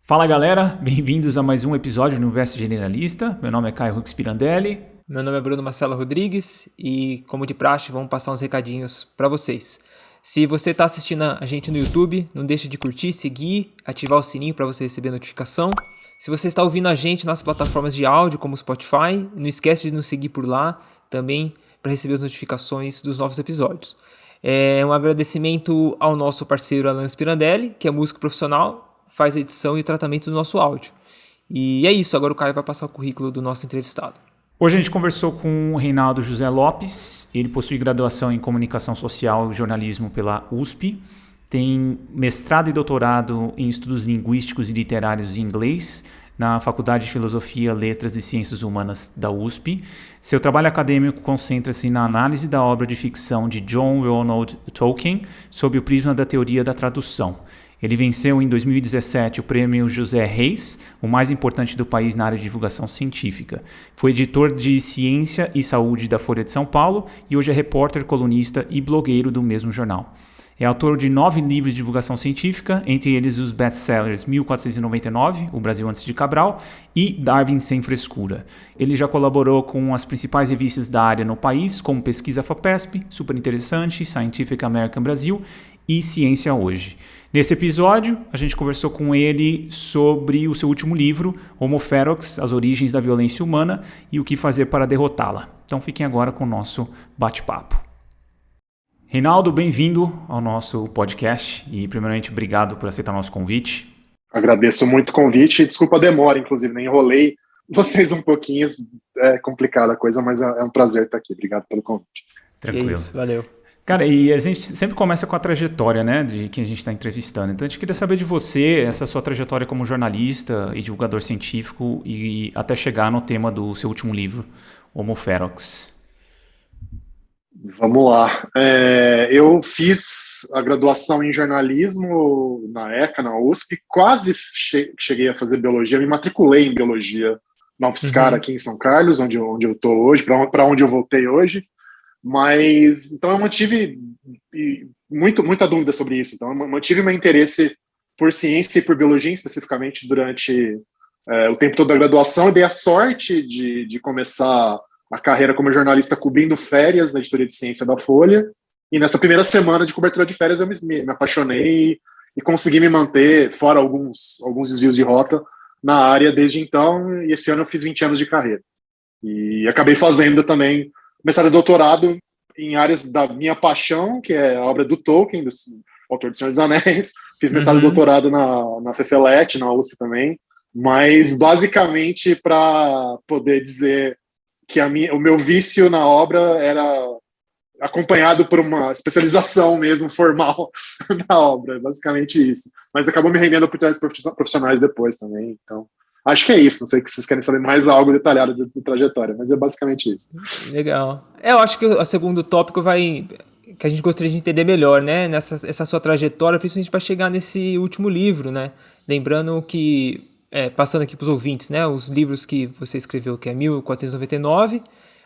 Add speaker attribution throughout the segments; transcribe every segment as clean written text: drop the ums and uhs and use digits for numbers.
Speaker 1: Fala galera, bem-vindos a mais um episódio do Universo Generalista. Meu nome é Caio Rux Pirandelli.
Speaker 2: Meu nome é Bruno Marcelo Rodrigues e, como de praxe, vamos passar uns recadinhos para vocês. Se você está assistindo a gente no YouTube, não deixe de curtir, seguir, ativar o sininho para você receber a notificação. Se você está ouvindo a gente nas plataformas de áudio como Spotify, não esquece de nos seguir por lá também para receber as notificações dos novos episódios. Um agradecimento ao nosso parceiro Alan Pirandelli, que é músico profissional, faz a edição e o tratamento do nosso áudio. E é isso, agora o Caio vai passar o currículo do nosso entrevistado.
Speaker 1: Hoje a gente conversou com o Reinaldo José Lopes. Ele possui graduação em Comunicação Social e Jornalismo pela USP, tem mestrado e doutorado em Estudos Linguísticos e Literários em Inglês na Faculdade de Filosofia, Letras e Ciências Humanas da USP. Seu trabalho acadêmico concentra-se na análise da obra de ficção de John Ronald Tolkien sob o prisma da teoria da tradução. Ele venceu em 2017 o prêmio José Reis, o mais importante do país na área de divulgação científica. Foi editor de Ciência e Saúde da Folha de São Paulo e hoje é repórter, colunista e blogueiro do mesmo jornal. É autor de 9 livros de divulgação científica, entre eles os best-sellers 1499, O Brasil Antes de Cabral, e Darwin Sem Frescura. Ele já colaborou com as principais revistas da área no país, como Pesquisa FAPESP, Super Interessante, Scientific American Brasil e Ciência Hoje. Nesse episódio, a gente conversou com ele sobre o seu último livro, Homo Ferox, As Origens da Violência Humana e o que fazer para derrotá-la. Então fiquem agora com o nosso bate-papo. Reinaldo, bem-vindo ao nosso podcast e, primeiramente, obrigado por aceitar o nosso convite.
Speaker 3: Agradeço muito o convite. Desculpa a demora, inclusive, nem enrolei vocês um pouquinho. É complicada a coisa, mas é um prazer estar aqui. Obrigado pelo convite.
Speaker 1: Tranquilo.
Speaker 2: É isso, valeu.
Speaker 1: Cara, e a gente sempre começa com a trajetória, né, de quem a gente está entrevistando. Então, a gente queria saber de você, essa sua trajetória como jornalista e divulgador científico e até chegar no tema do seu último livro, Homo Ferox.
Speaker 3: Vamos lá. Eu fiz a graduação em jornalismo na ECA, na USP. Quase cheguei a fazer biologia. Me matriculei em biologia na UFSCar aqui em São Carlos, onde eu estou hoje, para onde eu voltei hoje. Mas, então eu mantive muita dúvida sobre isso. Então eu mantive meu interesse por ciência e por biologia especificamente durante o tempo todo da graduação e dei a sorte de começar a carreira como jornalista cobrindo férias na editoria de ciência da Folha. E nessa primeira semana de cobertura de férias eu me apaixonei e consegui me manter, fora alguns desvios de rota, na área desde então. E esse ano eu fiz 20 anos de carreira. E acabei fazendo também mestrado e doutorado em áreas da minha paixão, que é a obra do Tolkien, do autor do Senhor dos Anéis. Fiz mestrado e doutorado na FEFELET, na USP também. Mas, basicamente, para poder dizer que o meu vício na obra era acompanhado por uma especialização mesmo formal na obra, basicamente isso. Mas acabou me rendendo oportunidades profissionais depois também, então acho que é isso. Não sei se vocês querem saber mais algo detalhado da trajetória, mas é basicamente isso.
Speaker 2: Legal. Eu acho que o segundo tópico que a gente gostaria de entender melhor, né, essa sua trajetória, principalmente para chegar nesse último livro, né, lembrando que passando aqui para os ouvintes, né, os livros que você escreveu, que é 1499,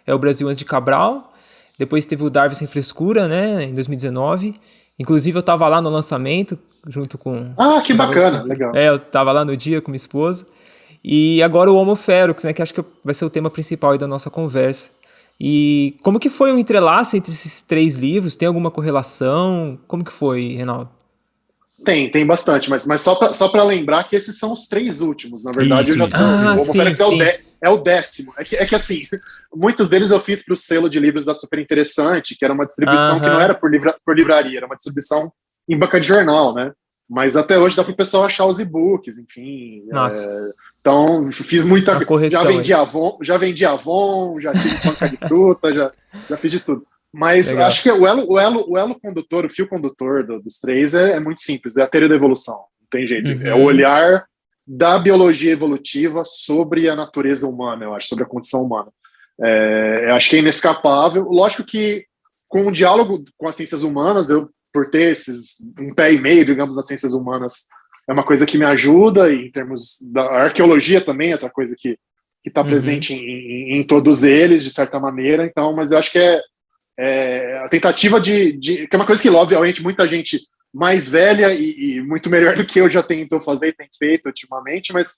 Speaker 2: é O Brasil Antes de Cabral, depois teve o Darwin Sem Frescura, né, em 2019, inclusive eu estava lá no lançamento, junto com...
Speaker 3: Ah, que bacana, legal.
Speaker 2: Eu estava lá no dia com minha esposa, e agora o Homo Ferox, né, que acho que vai ser o tema principal aí da nossa conversa. E como que foi o entrelace entre esses 3 livros? Tem alguma correlação? Como que foi, Reinaldo?
Speaker 3: Tem bastante, mas só para lembrar que esses são os 3 últimos. Na verdade,
Speaker 1: isso,
Speaker 3: eu já tô. O Homo Ferox é o 10º. É que assim, muitos deles eu fiz para o selo de livros da Super Interessante, que era uma distribuição que não era por livraria, era uma distribuição em banca de jornal, né? Mas até hoje dá para o pessoal achar os e-books, enfim. Então, fiz muita coisa. Já vendi Avon, já tive banca de fruta, já fiz de tudo. Mas legal. Acho que o elo condutor, o fio condutor dos 3 é muito simples, é a teoria da evolução, não tem jeito. É o olhar da biologia evolutiva sobre a natureza humana, eu acho, sobre a condição humana. Eu acho que é inescapável. Lógico que com o diálogo com as ciências humanas, eu, por ter um pé e meio, digamos, nas ciências humanas, é uma coisa que me ajuda, e em termos da arqueologia também, é outra coisa que está presente em todos eles, de certa maneira. Então, mas eu acho que a tentativa que é uma coisa que, obviamente, muita gente mais velha e muito melhor do que eu já tentou fazer e tem feito ultimamente, mas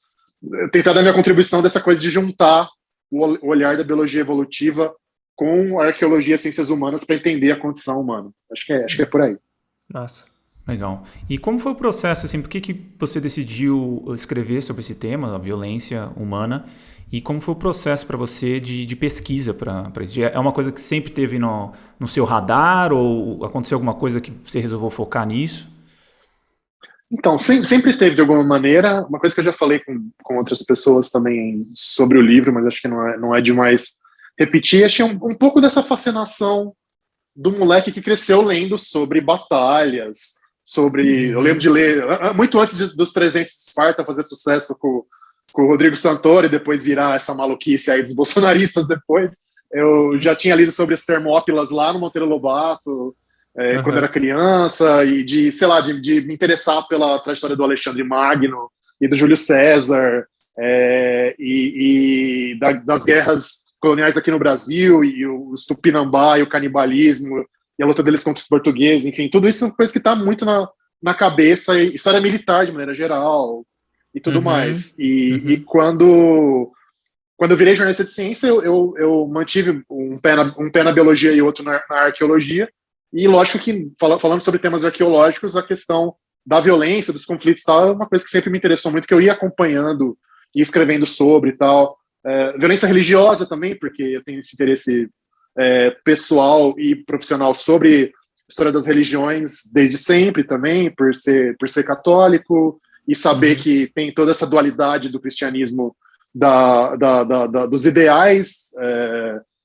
Speaker 3: tentar dar minha contribuição dessa coisa de juntar o olhar da biologia evolutiva com a arqueologia e ciências humanas para entender a condição humana. Acho que é por aí.
Speaker 2: Nossa.
Speaker 1: Legal. E como foi o processo, assim, por que você decidiu escrever sobre esse tema, a violência humana, e como foi o processo para você de pesquisa para isso? É uma coisa que sempre teve no seu radar ou aconteceu alguma coisa que você resolveu focar nisso?
Speaker 3: Então, sempre teve de alguma maneira, uma coisa que eu já falei com outras pessoas também sobre o livro, mas acho que não é demais repetir, achei um pouco dessa fascinação do moleque que cresceu lendo sobre batalhas, sobre... Eu lembro de ler, muito antes dos 300 de Esparta fazer sucesso com o Rodrigo Santoro e depois virar essa maluquice aí dos bolsonaristas depois, eu já tinha lido sobre as Termópilas lá no Monteiro Lobato, quando era criança, e de me interessar pela trajetória do Alexandre Magno e do Júlio César, das guerras coloniais aqui no Brasil, e o Tupinambá e o canibalismo, e a luta deles contra os portugueses, enfim, tudo isso são coisas que está muito na cabeça, e história militar de maneira geral, e tudo mais. E quando eu virei jornalista de ciência, eu mantive um pé na biologia e outro na arqueologia, e lógico que, falando sobre temas arqueológicos, a questão da violência, dos conflitos e tal, é uma coisa que sempre me interessou muito, que eu ia acompanhando e escrevendo sobre e tal. Violência religiosa também, porque eu tenho esse interesse pessoal e profissional sobre a história das religiões desde sempre também, por ser católico, e saber que tem toda essa dualidade do cristianismo, dos ideais.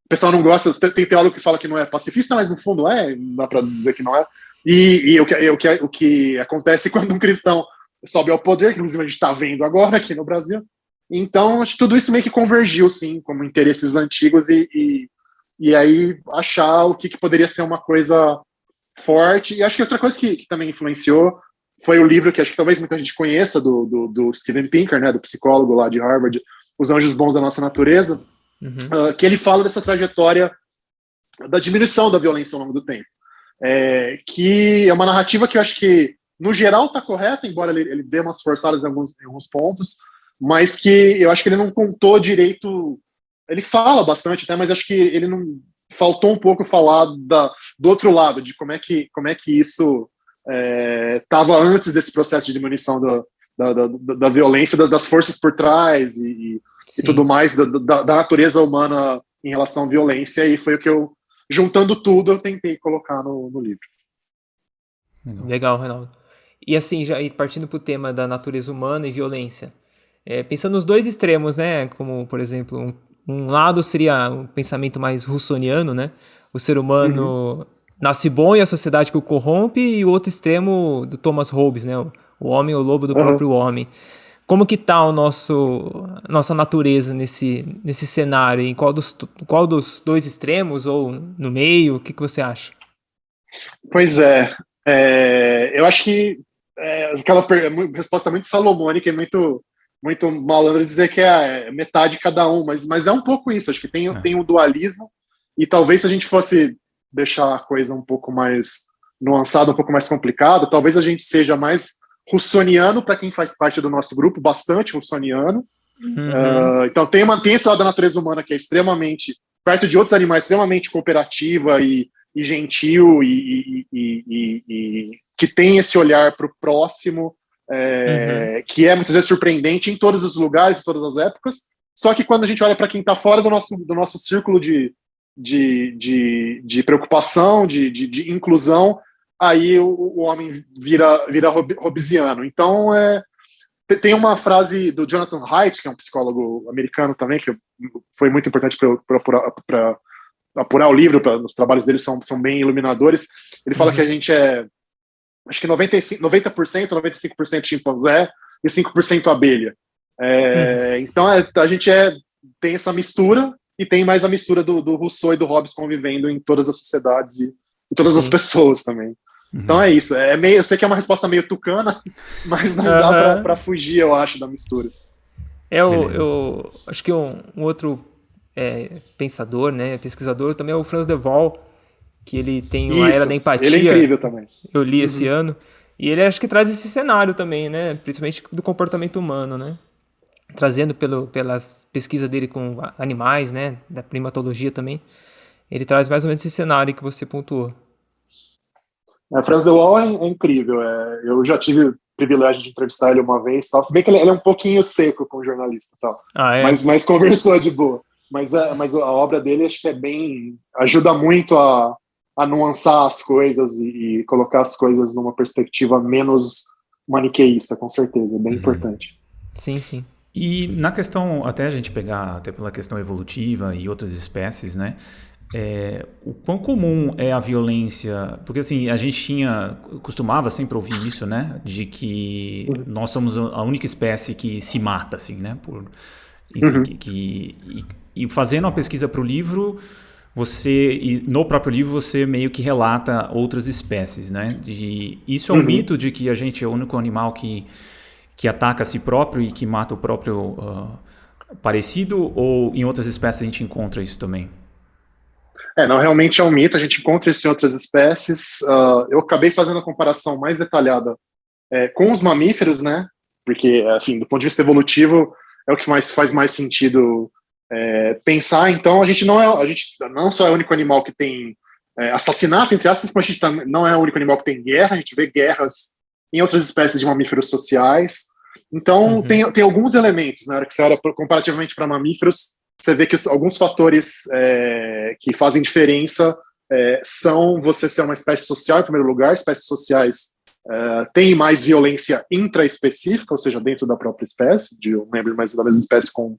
Speaker 3: O pessoal não gosta, tem teólogo que fala que não é pacifista, mas no fundo não dá para dizer que não é. E o que acontece quando um cristão sobe ao poder, que inclusive a gente está vendo agora aqui no Brasil. Então, acho que tudo isso meio que convergiu, sim, como interesses antigos, e aí achar o que poderia ser uma coisa forte. E acho que outra coisa que também influenciou foi o livro que acho que talvez muita gente conheça, do Steven Pinker, né, do psicólogo lá de Harvard, Os Anjos Bons da Nossa Natureza, que ele fala dessa trajetória da diminuição da violência ao longo do tempo. Que é uma narrativa que eu acho que, no geral, está correta, embora ele dê umas forçadas em alguns pontos, mas que eu acho que ele não contou direito. Ele fala bastante, até, mas acho que ele não faltou um pouco falar do outro lado, de como é que isso estava antes desse processo de diminuição da violência, das forças por trás e tudo mais, da natureza humana em relação à violência, e foi o que eu, juntando tudo, eu tentei colocar no livro.
Speaker 2: Legal, Reinaldo. E assim, já partindo para o tema da natureza humana e violência, pensando nos dois extremos, né, como, por exemplo, um lado seria um pensamento mais russoniano, né, o ser humano nasce bom e a sociedade que o corrompe, e o outro extremo do Thomas Hobbes, né, o homem é o lobo do próprio homem. Como que tá nossa natureza nesse cenário? Em qual dos dois extremos, ou no meio? O que você acha?
Speaker 3: Pois eu acho que aquela resposta muito salomônica e muito malandro dizer que é metade de cada um, mas é um pouco isso. Acho que tem um dualismo, e talvez se a gente fosse deixar a coisa um pouco mais nuançada, um pouco mais complicada, talvez a gente seja mais russoniano, para quem faz parte do nosso grupo, bastante russoniano. Então tem esse lado da natureza humana que é extremamente, perto de outros animais, extremamente cooperativa e gentil, e que tem esse olhar para o próximo, que é muitas vezes surpreendente em todos os lugares, em todas as épocas. Só que quando a gente olha para quem está fora do nosso círculo de preocupação, de inclusão, aí o homem vira hobbesiano. Então, tem uma frase do Jonathan Haidt, que é um psicólogo americano também, que foi muito importante para apurar o livro, os trabalhos dele são bem iluminadores. Ele fala que a gente acho que 90%, 95% chimpanzé e 5% abelha. Então, a gente tem essa mistura, e tem mais a mistura do Rousseau e do Hobbes convivendo em todas as sociedades e todas as pessoas também. Então é isso. Eu sei que é uma resposta meio tucana, mas não dá para fugir, eu acho, da mistura.
Speaker 2: Eu acho que um outro pensador, né, pesquisador, também é o Franz de Waal, que ele tem A Era da Empatia.
Speaker 3: Ele é incrível também.
Speaker 2: Eu li esse ano. E ele acho que traz esse cenário também, né? Principalmente do comportamento humano, né? Trazendo pelas pesquisas dele com animais, né? Da primatologia também. Ele traz mais ou menos esse cenário que você pontuou.
Speaker 3: Franz de Waal é incrível. Eu já tive o privilégio de entrevistar ele uma vez, tal. Se bem que ele é um pouquinho seco como jornalista, tal. Mas conversou de boa. Mas a obra dele acho que ajuda muito a nuançar as coisas e colocar as coisas numa perspectiva menos maniqueísta, com certeza, bem importante.
Speaker 2: Sim, sim.
Speaker 1: E na questão, até a gente pegar até pela questão evolutiva e outras espécies, né? O quão comum é a violência, porque assim, a gente costumava sempre ouvir isso, né, de que nós somos a única espécie que se mata, assim, né, enfim, e fazendo uma pesquisa para o livro, e no próprio livro você meio que relata outras espécies, né, isso é um mito de que a gente é o único animal que ataca a si próprio e que mata o próprio parecido, ou em outras espécies a gente encontra isso também?
Speaker 3: Não, realmente é um mito, a gente encontra isso em outras espécies. Eu acabei fazendo a comparação mais detalhada com os mamíferos, né? Porque, assim, do ponto de vista evolutivo, é o que faz mais sentido pensar. Então, a gente não só é o único animal que tem assassinato, entre aspas, mas a gente não é o único animal que tem guerra, a gente vê guerras em outras espécies de mamíferos sociais. Então, tem alguns elementos, né? Que você olha comparativamente para mamíferos, você vê que alguns fatores que fazem diferença são você ser uma espécie social, em primeiro lugar. Espécies sociais têm mais violência intraespecífica, ou seja, dentro da própria espécie, de um membro mais da mesma espécie com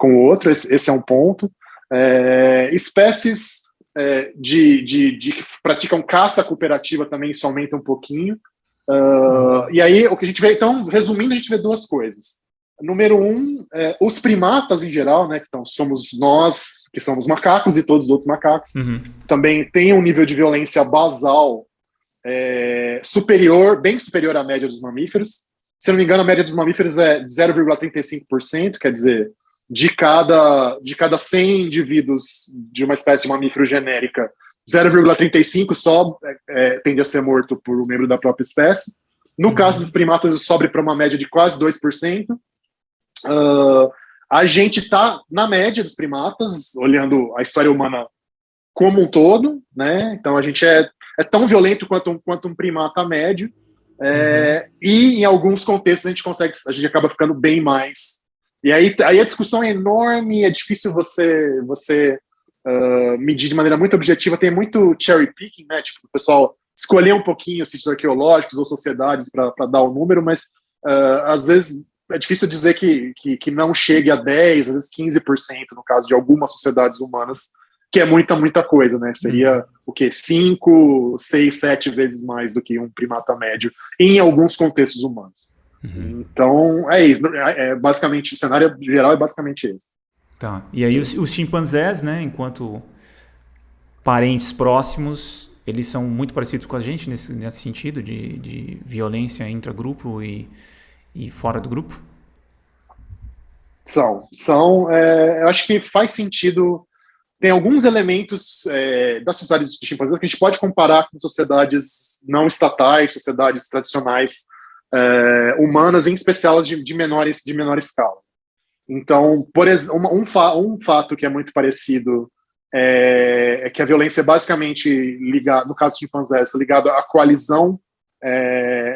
Speaker 3: o outro. Esse é um ponto. Espécies que praticam caça cooperativa também, isso aumenta um pouquinho. E aí, o que a gente vê, então, resumindo, a gente vê duas coisas. Número um, os primatas em geral, né, então somos nós, que somos macacos e todos os outros macacos, também tem um nível de violência basal bem superior à média dos mamíferos. Se não me engano, a média dos mamíferos é de 0,35%, quer dizer, de cada 100 indivíduos de uma espécie de mamífero genérica, 0,35 só tende a ser morto por um membro da própria espécie. No caso dos primatas, isso sobe para uma média de quase 2%. A gente está na média dos primatas, olhando a história humana como um todo, né? Então a gente é tão violento quanto um primata médio, e em alguns contextos a gente acaba ficando bem mais. E aí a discussão é enorme, é difícil você medir de maneira muito objetiva, tem muito cherry picking, né? Tipo, o pessoal escolher um pouquinho sítios arqueológicos ou sociedades para dar o número, mas às vezes é difícil dizer que não chegue a 10%, às vezes 15% no caso de algumas sociedades humanas, que é muita coisa, né? Seria o quê? 5, 6, 7 vezes mais do que um primata médio em alguns contextos humanos. Então, é isso. Basicamente, o cenário geral é basicamente esse.
Speaker 1: Tá. E aí os chimpanzés, né, enquanto parentes próximos, eles são muito parecidos com a gente nesse sentido de violência intragrupo e fora do grupo? Eu acho que faz sentido. Tem alguns elementos das sociedades de chimpanzés que a gente pode comparar com sociedades não estatais, sociedades tradicionais humanas, em especial as de menor escala. Então, por exemplo, um fato que é muito parecido é que a violência é basicamente ligada, no caso de chimpanzés, ligada à coalizão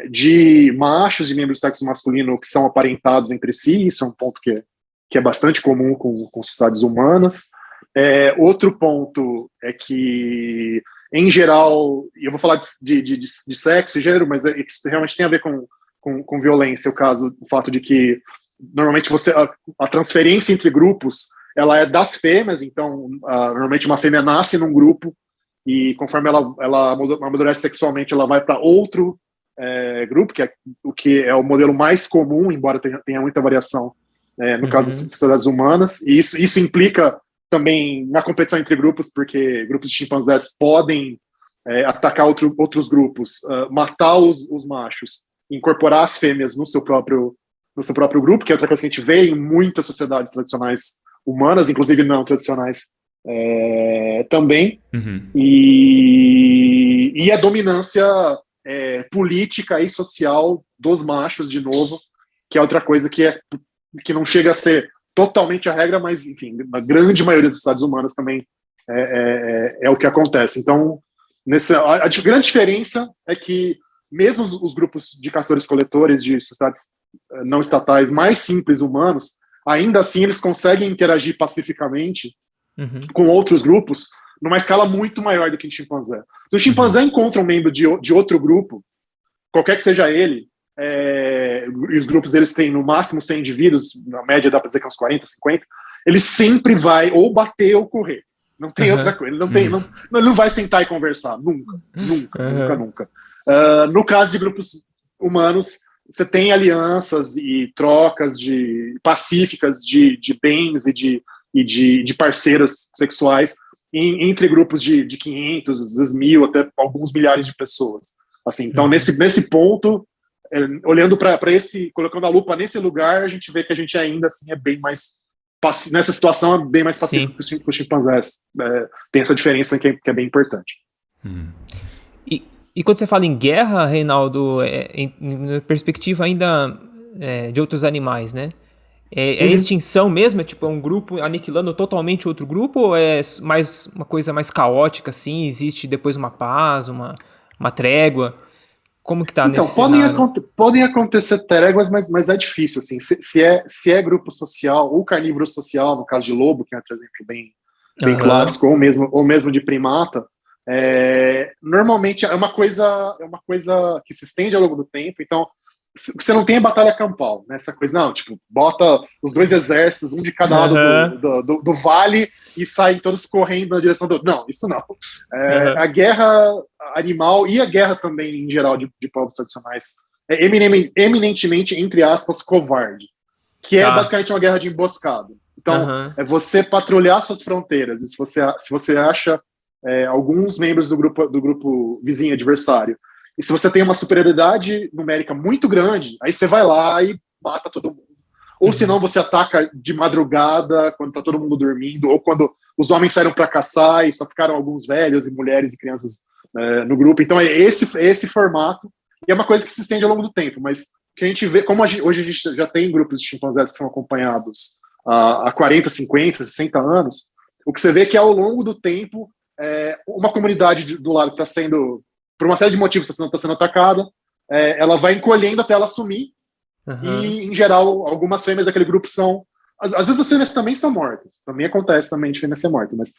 Speaker 1: de machos, de membros do sexo masculino que são aparentados entre si. Isso é um ponto que é bastante comum com sociedades humanas. Outro ponto é que, em geral, e eu vou falar de sexo e gênero, mas isso realmente tem a ver com violência, o fato de que, normalmente, a transferência entre grupos ela é das fêmeas, então, normalmente uma fêmea nasce num grupo, e conforme ela amadurece sexualmente, ela vai para outro grupo, que é o modelo mais comum, embora tenha muita variação no caso das sociedades humanas. E isso implica também na competição entre grupos, porque grupos de chimpanzés podem atacar outros grupos, matar os machos, incorporar as fêmeas no seu próprio grupo, que é outra coisa que a gente vê em muitas sociedades tradicionais humanas, inclusive não tradicionais também. E a dominância
Speaker 3: política e social dos machos, de novo, que é outra coisa que não chega a ser totalmente a regra, mas, enfim, na grande maioria das sociedades humanas também é o que acontece. Então, a grande diferença é que, mesmo os grupos de castores-coletores de sociedades não estatais mais simples, humanos, ainda assim eles conseguem interagir pacificamente com outros grupos numa escala muito maior do que o chimpanzé. Se o chimpanzé encontra um membro de outro grupo, qualquer que seja ele, e os grupos deles têm no máximo 100 indivíduos, na média dá para dizer que é uns 40, 50, ele sempre vai ou bater ou correr. Não tem outra coisa. Ele não vai sentar e conversar. Nunca. No caso de grupos humanos, você tem alianças e trocas pacíficas de bens e de parceiros sexuais entre grupos de 500, às vezes 1.000, até alguns milhares de pessoas. Assim, então, nesse ponto, olhando para colocando a lupa nesse lugar, a gente vê que a gente ainda assim é bem mais nessa situação é bem mais pacífico que os chimpanzés. Tem essa diferença que é bem importante.
Speaker 2: E quando você fala em guerra, Reinaldo, em perspectiva ainda de outros animais, né? É extinção mesmo? É tipo um grupo aniquilando totalmente outro grupo? Ou é mais uma coisa mais caótica, assim? Existe depois uma paz, uma trégua? Como que tá nesse cenário?
Speaker 3: Podem acontecer tréguas, mas é difícil, assim. Se é grupo social, ou carnívoro social, no caso de lobo, que é outro exemplo bem clássico, ou mesmo de primata, normalmente é uma coisa que se estende ao longo do tempo. Então, você não tem a batalha campal, né? Essa coisa, não, tipo, bota os dois exércitos, um de cada lado do vale, e saem todos correndo na direção do... Não, isso não. A guerra animal e a guerra também, em geral, de povos tradicionais, é eminentemente, entre aspas, covarde, que é basicamente uma guerra de emboscada. Então, é você patrulhar suas fronteiras, e se você acha alguns membros do grupo vizinho adversário, e se você tem uma superioridade numérica muito grande, aí você vai lá e mata todo mundo. Ou senão você ataca de madrugada, quando está todo mundo dormindo, ou quando os homens saíram para caçar e só ficaram alguns velhos e mulheres e crianças no grupo. Então é esse formato, e é uma coisa que se estende ao longo do tempo, mas que a gente vê, como hoje a gente já tem grupos de chimpanzés que são acompanhados há 40, 50, 60 anos, o que você vê é que ao longo do tempo, uma comunidade do lado que está sendo, por uma série de motivos, está sendo atacada, ela vai encolhendo até ela sumir. E, em geral, algumas fêmeas daquele grupo são... Às vezes as fêmeas também são mortas. Também acontece de fêmea ser morta. Mas,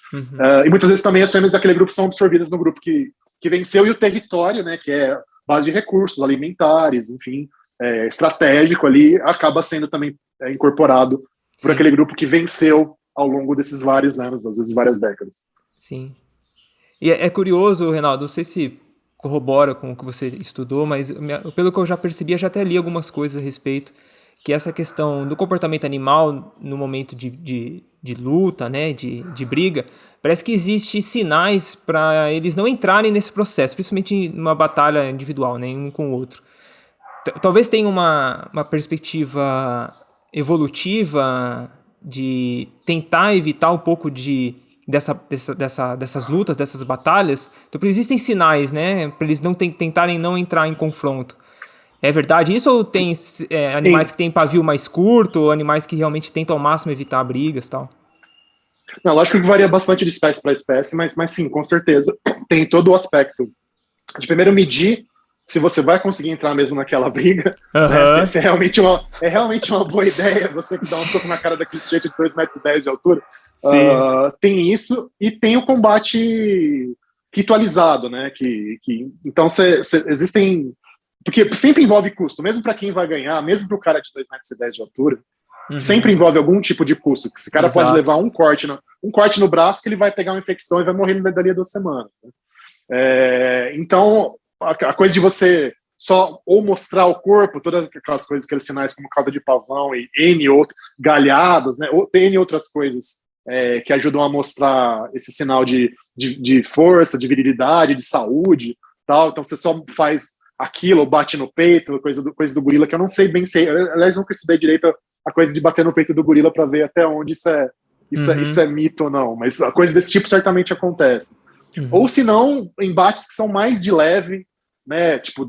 Speaker 3: e muitas vezes também as fêmeas daquele grupo são absorvidas no grupo que venceu. E o território, né, que é base de recursos alimentares, enfim, estratégico ali, acaba sendo também incorporado por aquele grupo que venceu ao longo desses vários anos, às vezes várias décadas.
Speaker 2: Sim. E é curioso, Reinaldo, não sei se corrobora com o que você estudou, mas pelo que eu já percebi, eu já até li algumas coisas a respeito, que essa questão do comportamento animal no momento de luta, né, de briga, parece que existem sinais para eles não entrarem nesse processo, principalmente numa batalha individual, né, um com o outro. Talvez tenha uma perspectiva evolutiva de tentar evitar um pouco dessas lutas, dessas batalhas. Então existem sinais, né, para eles tentarem não entrar em confronto. É verdade isso, ou tem animais que têm pavio mais curto, ou animais que realmente tentam ao máximo evitar brigas e tal?
Speaker 3: Não, lógico que varia bastante de espécie para espécie, mas sim, com certeza tem todo o aspecto de primeiro medir se você vai conseguir entrar mesmo naquela briga, né? Se é realmente uma boa ideia você que dá um soco na cara daquele sujeito de 2,10 metros de altura. Tem isso, e tem o combate ritualizado, né? Então existem, porque sempre envolve custo, mesmo para quem vai ganhar, mesmo para o cara de 2,10 metros de altura, sempre envolve algum tipo de custo. Que esse cara pode levar um corte no braço, que ele vai pegar uma infecção e vai morrer dali a 2 semanas. Né? Então, a coisa de você só ou mostrar o corpo, todas aquelas coisas, aqueles sinais como cauda de pavão e galhadas, né? Ou N outras coisas que ajudam a mostrar esse sinal de força, de virilidade, de saúde, tal. Então você só faz aquilo, ou bate no peito, coisa do gorila, que eu não sei bem se... Aliás, nunca estudei direito a coisa de bater no peito do gorila para ver até onde isso é mito ou não, mas a coisa desse tipo certamente acontece. Ou se não, embates que são mais de leve, né? Tipo,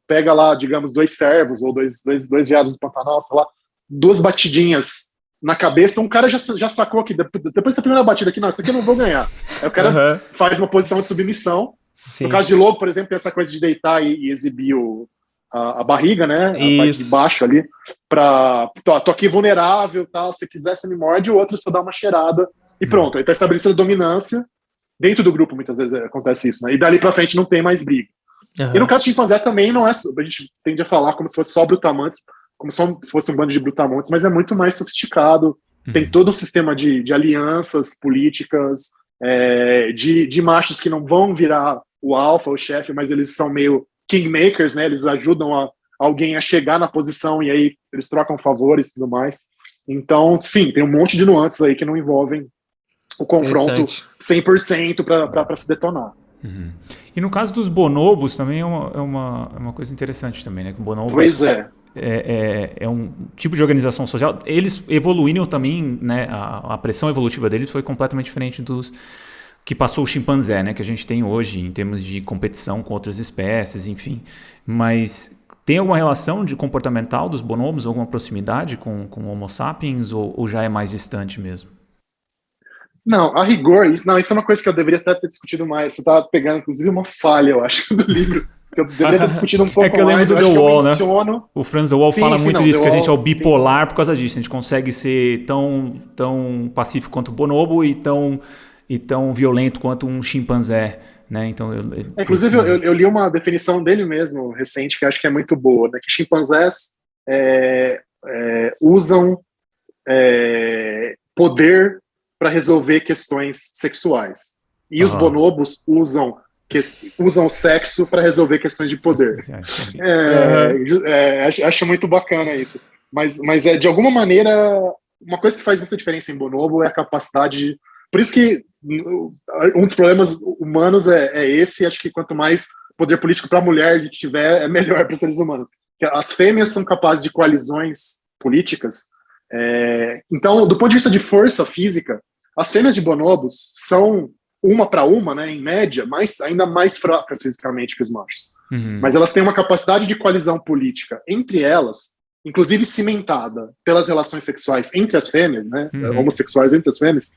Speaker 3: pega lá, digamos, 2 servos ou dois veados do Pantanal, sei lá, 2 batidinhas na cabeça, um cara já sacou que depois dessa primeira batida aqui, não, isso aqui eu não vou ganhar. Aí o cara faz uma posição de submissão.
Speaker 2: Sim.
Speaker 3: No caso de lobo, por exemplo, tem essa coisa de deitar e exibir a barriga, né? A parte de baixo ali, tô aqui vulnerável, tal, se quiser você me morde, o outro só dá uma cheirada e pronto. Aí tá estabelecendo dominância dentro do grupo, muitas vezes acontece isso, né? E dali pra frente não tem mais briga. E no caso de chimpanzé também não é, a gente tende a falar como se fosse só brutamontes, como se fosse um bando de brutamontes, mas é muito mais sofisticado, tem todo um sistema de alianças políticas, de machos que não vão virar o alfa, o chefe, mas eles são meio kingmakers, né? Eles ajudam alguém a chegar na posição e aí eles trocam favores e tudo mais. Então, sim, tem um monte de nuances aí que não envolvem o confronto 100% para se detonar.
Speaker 1: Uhum. E no caso dos bonobos também é uma coisa interessante também, né? Que o bonobo
Speaker 3: pois
Speaker 1: é um tipo de organização social. Eles evoluíram também, né? A pressão evolutiva deles foi completamente diferente dos que passou o chimpanzé, né? Que a gente tem hoje em termos de competição com outras espécies, enfim. Mas tem alguma relação de comportamental dos bonobos, alguma proximidade com o Homo sapiens ou já é mais distante mesmo?
Speaker 3: Não, a rigor, isso é uma coisa que eu deveria até ter discutido mais. Você tá pegando, inclusive, uma falha, eu acho, do livro, que eu deveria ter discutido um pouco mais.
Speaker 1: É que eu lembro do The Wall, né? O Franz The Wall fala muito disso, que a gente é o bipolar por causa disso. A gente consegue ser tão pacífico quanto o bonobo e tão violento quanto um chimpanzé, né? Então,
Speaker 3: inclusive, eu li uma definição dele mesmo, recente, que eu acho que é muito boa, né? Que chimpanzés usam poder para resolver questões sexuais. E os bonobos usam sexo para resolver questões de poder. Acho muito bacana isso. Mas de alguma maneira, uma coisa que faz muita diferença em bonobo é a capacidade. Por isso que um dos problemas humanos é esse. Acho que quanto mais poder político para a mulher tiver, é melhor para os seres humanos. As fêmeas são capazes de coalizões políticas. Então, do ponto de vista de força física, as fêmeas de bonobos são uma para uma, né, em média, ainda mais fracas fisicamente que os machos. Mas elas têm uma capacidade de coalizão política entre elas, inclusive cimentada pelas relações sexuais entre as fêmeas, né, homossexuais entre as fêmeas,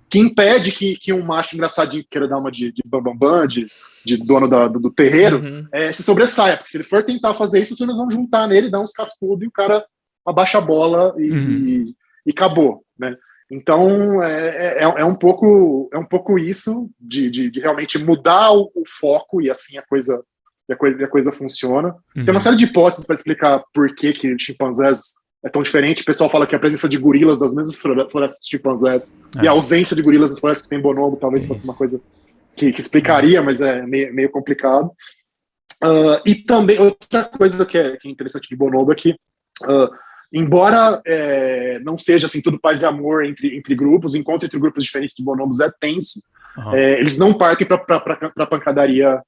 Speaker 3: que impede que um macho engraçadinho que queira dar uma de bambambam, de dono do terreiro, se sobressaia, porque se ele for tentar fazer isso, eles vão juntar nele, dar uns cascudos e o cara abaixa a bola e acabou, né? Então, é um pouco isso de realmente mudar o foco e assim a coisa funciona. Tem uma série de hipóteses para explicar por que chimpanzés é tão diferente. O pessoal fala que a presença de gorilas das mesmas florestas de chimpanzés e a ausência de gorilas das florestas que tem bonobo talvez fosse uma coisa que explicaria, mas é meio complicado. E também, outra coisa que é interessante de bonobo é que embora não seja assim tudo paz e amor entre grupos, o encontro entre grupos diferentes de bonobos é tenso. Eles não partem para pancadaria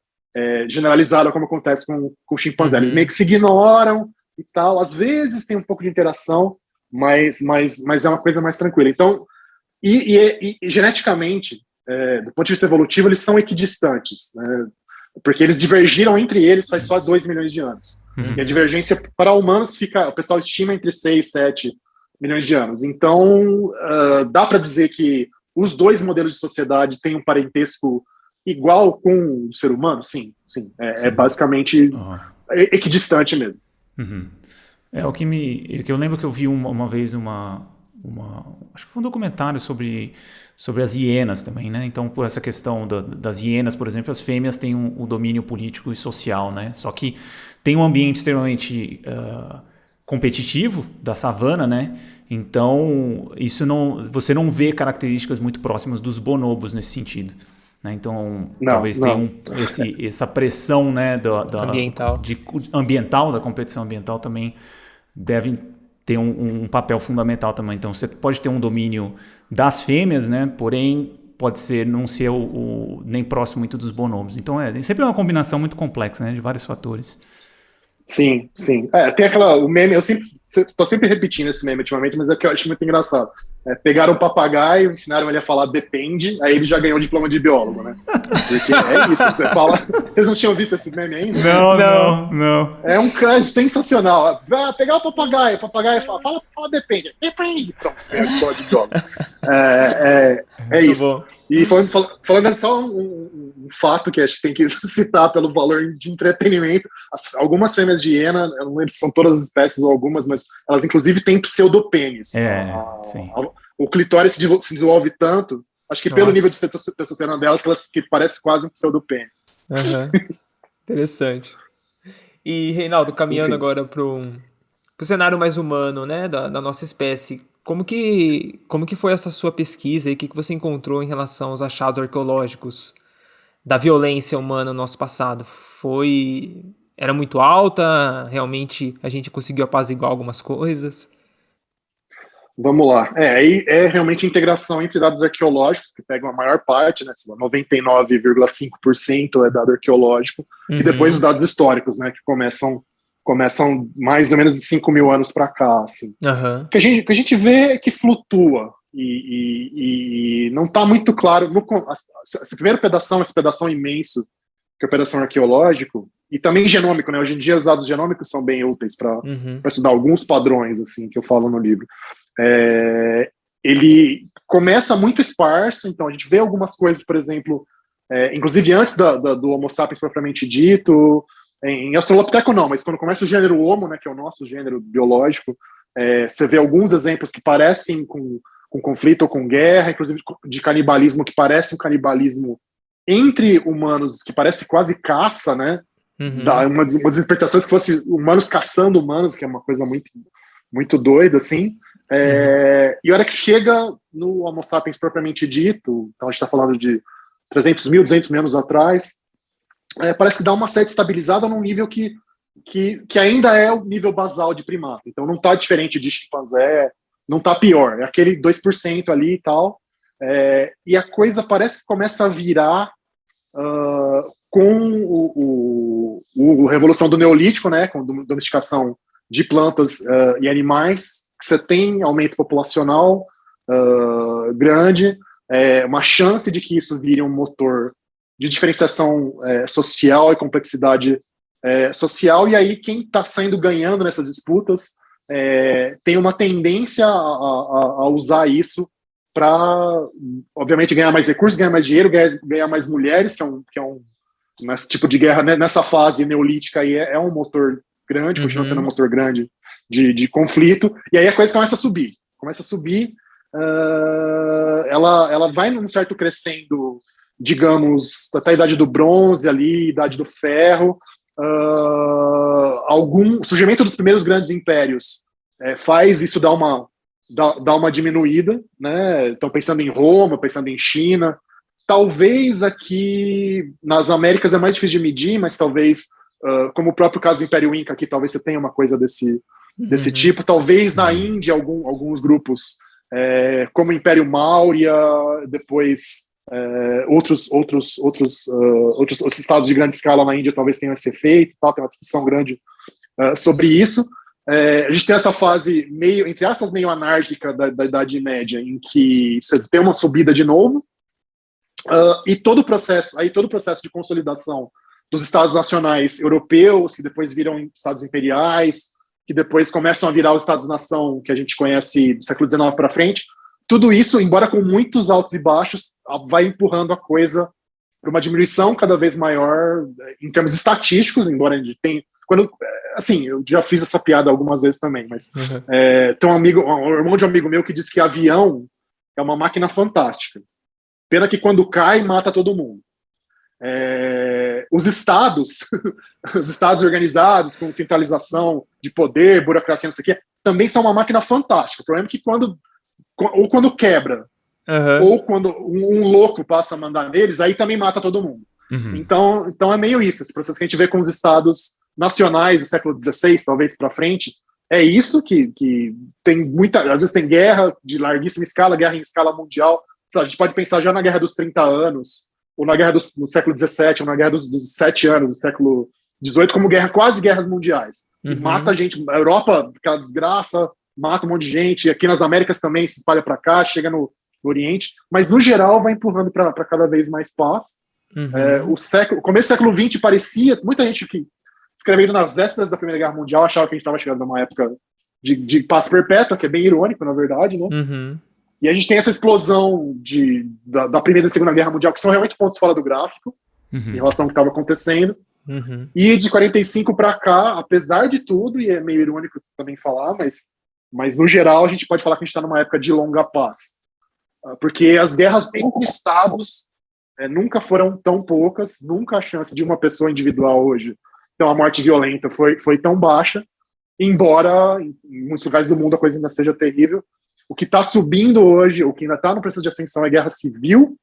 Speaker 3: generalizada como acontece com o chimpanzé. Eles meio que se ignoram e tal. Às vezes tem um pouco de interação, mas é uma coisa mais tranquila. Então, e geneticamente, do ponto de vista evolutivo, eles são equidistantes, né? Porque eles divergiram entre eles faz só 2 milhões de anos. E a divergência para humanos o pessoal estima entre 6 e 7 milhões de anos. Então, dá para dizer que os dois modelos de sociedade têm um parentesco igual com o ser humano? Sim. É basicamente equidistante mesmo.
Speaker 1: O que eu lembro que eu vi uma vez acho que foi um documentário sobre as hienas também, né? Então, por essa questão das hienas, por exemplo, as fêmeas têm o domínio político e social, né? Só que tem um ambiente extremamente competitivo da savana, né? Então, você não vê características muito próximas dos bonobos nesse sentido, né? Então, talvez tenha essa pressão, né, ambiental, da competição ambiental também deve ter um papel fundamental também. Então, você pode ter um domínio das fêmeas, né? Porém, pode não ser nem próximo muito dos bonobos. Então, sempre uma combinação muito complexa, né? De vários fatores.
Speaker 3: Sim. Tem o meme, eu estou sempre repetindo esse meme ultimamente, mas é que eu acho muito engraçado. pegaram o papagaio, ensinaram ele a falar depende, aí ele já ganhou o diploma de biólogo, né? Porque é isso, você fala... Vocês não tinham visto esse meme ainda?
Speaker 1: Não.
Speaker 3: É um crunch sensacional. Vai pegar o papagaio fala depende. Depende. Pronto, é a escola de biólogo. É isso.
Speaker 2: Bom.
Speaker 3: E falando só um fato que acho que tem que citar pelo valor de entretenimento, algumas fêmeas de hiena, eu não lembro se são todas as espécies ou algumas, mas elas inclusive têm pseudopênis.
Speaker 1: Sim.
Speaker 3: O clitóris se desenvolve tanto, acho que pelo nível de testosterona delas, que parece quase um pseudopênis.
Speaker 2: Interessante. E, Reinaldo, caminhando agora para o cenário mais humano, né, da nossa espécie, como que foi essa sua pesquisa e o que você encontrou em relação aos achados arqueológicos da violência humana no nosso passado? Era muito alta? Realmente a gente conseguiu apaziguar algumas coisas?
Speaker 3: Vamos lá. Aí é realmente a integração entre dados arqueológicos, que pegam a maior parte, né, 99,5% é dado arqueológico, e depois os dados históricos, né, que começam mais ou menos de 5 mil anos para cá. Assim. O que a gente vê é que flutua, e não está muito claro. Esse pedação imenso, que é o pedação arqueológico, e também genômico, né? Hoje em dia os dados genômicos são bem úteis para estudar alguns padrões, assim, que eu falo no livro. Ele começa muito esparso, então a gente vê algumas coisas, por exemplo, inclusive antes do Homo sapiens propriamente dito, em Australopithecus não, mas quando começa o gênero Homo, né, que é o nosso gênero biológico, você vê alguns exemplos que parecem com conflito ou com guerra, inclusive de canibalismo, que parece um canibalismo entre humanos, que parece quase caça, né? Uma das interpretações que fosse humanos caçando humanos, que é uma coisa muito, muito doida, assim. E a hora que chega no Homo sapiens propriamente dito, então a gente está falando de 300 mil, 200 mil anos atrás, parece que dá uma certa estabilizada num nível que ainda é o nível basal de primata. Então não está diferente de chimpanzé, não está pior, é aquele 2% ali e tal. E a coisa parece que começa a virar com a revolução do Neolítico, né, com a domesticação de plantas e animais, que você tem aumento populacional grande, uma chance de que isso vire um motor de diferenciação social e complexidade social, e aí quem está saindo ganhando nessas disputas tem uma tendência a usar isso para, obviamente, ganhar mais recursos, ganhar mais dinheiro, ganhar mais mulheres, que é um nesse tipo de guerra, né, nessa fase neolítica aí é um motor grande, continua sendo um motor grande de conflito, e aí a coisa começa a subir, ela vai num certo crescendo, digamos, até a idade do bronze ali, idade do ferro, o surgimento dos primeiros grandes impérios faz isso dar uma diminuída, né? Então, pensando em Roma, pensando em China, talvez aqui nas Américas é mais difícil de medir, mas talvez, como o próprio caso do Império Inca aqui, talvez você tenha uma coisa desse tipo, talvez na Índia alguns grupos, como o Império Maurya, depois outros estados de grande escala na Índia talvez tenham esse efeito, tal, tem uma discussão grande sobre isso. A gente tem essa fase meio, entre aspas, meio anárquica da Idade Média, em que você tem uma subida de novo, e todo o processo de consolidação dos estados nacionais europeus, que depois viram estados imperiais, que depois começam a virar os estados-nação que a gente conhece do século XIX para frente, tudo isso, embora com muitos altos e baixos, vai empurrando a coisa para uma diminuição cada vez maior em termos estatísticos, embora a gente tenha... assim, eu já fiz essa piada algumas vezes também, mas tem um irmão de um amigo meu que diz que avião é uma máquina fantástica. Pena que quando cai, mata todo mundo. Os estados organizados, com centralização de poder, burocracia, não sei o quê, também são uma máquina fantástica. O problema é que quando quebra, ou quando um louco passa a mandar neles, aí também mata todo mundo. Então é meio isso, esse processo que a gente vê com os estados nacionais do século XVI, talvez para frente, é isso que tem às vezes tem guerra de larguíssima escala, guerra em escala mundial. A gente pode pensar já na Guerra dos 30 anos, ou na Guerra do século XVII, ou na Guerra dos 7 anos do século XVIII, como quase guerras mundiais. E mata a gente. A Europa, aquela desgraça, mata um monte de gente, aqui nas Américas também se espalha para cá, chega no Oriente, mas no geral vai empurrando para cada vez mais paz. O começo do século XX parecia, muita gente que escrevendo nas vésperas da Primeira Guerra Mundial achava que a gente estava chegando numa época de paz perpétua, que é bem irônico, na verdade, né? E a gente tem essa explosão da Primeira e da Segunda Guerra Mundial, que são realmente pontos fora do gráfico, em relação ao que estava acontecendo. E de 45 para cá, apesar de tudo, e é meio irônico também falar, mas no geral a gente pode falar que a gente está numa época de longa paz. Porque as guerras entre estados nunca foram tão poucas, nunca a chance de uma pessoa individual hoje ter uma morte violenta foi tão baixa, embora em muitos lugares do mundo a coisa ainda seja terrível. O que está subindo hoje, o que ainda está no processo de ascensão é guerra civil,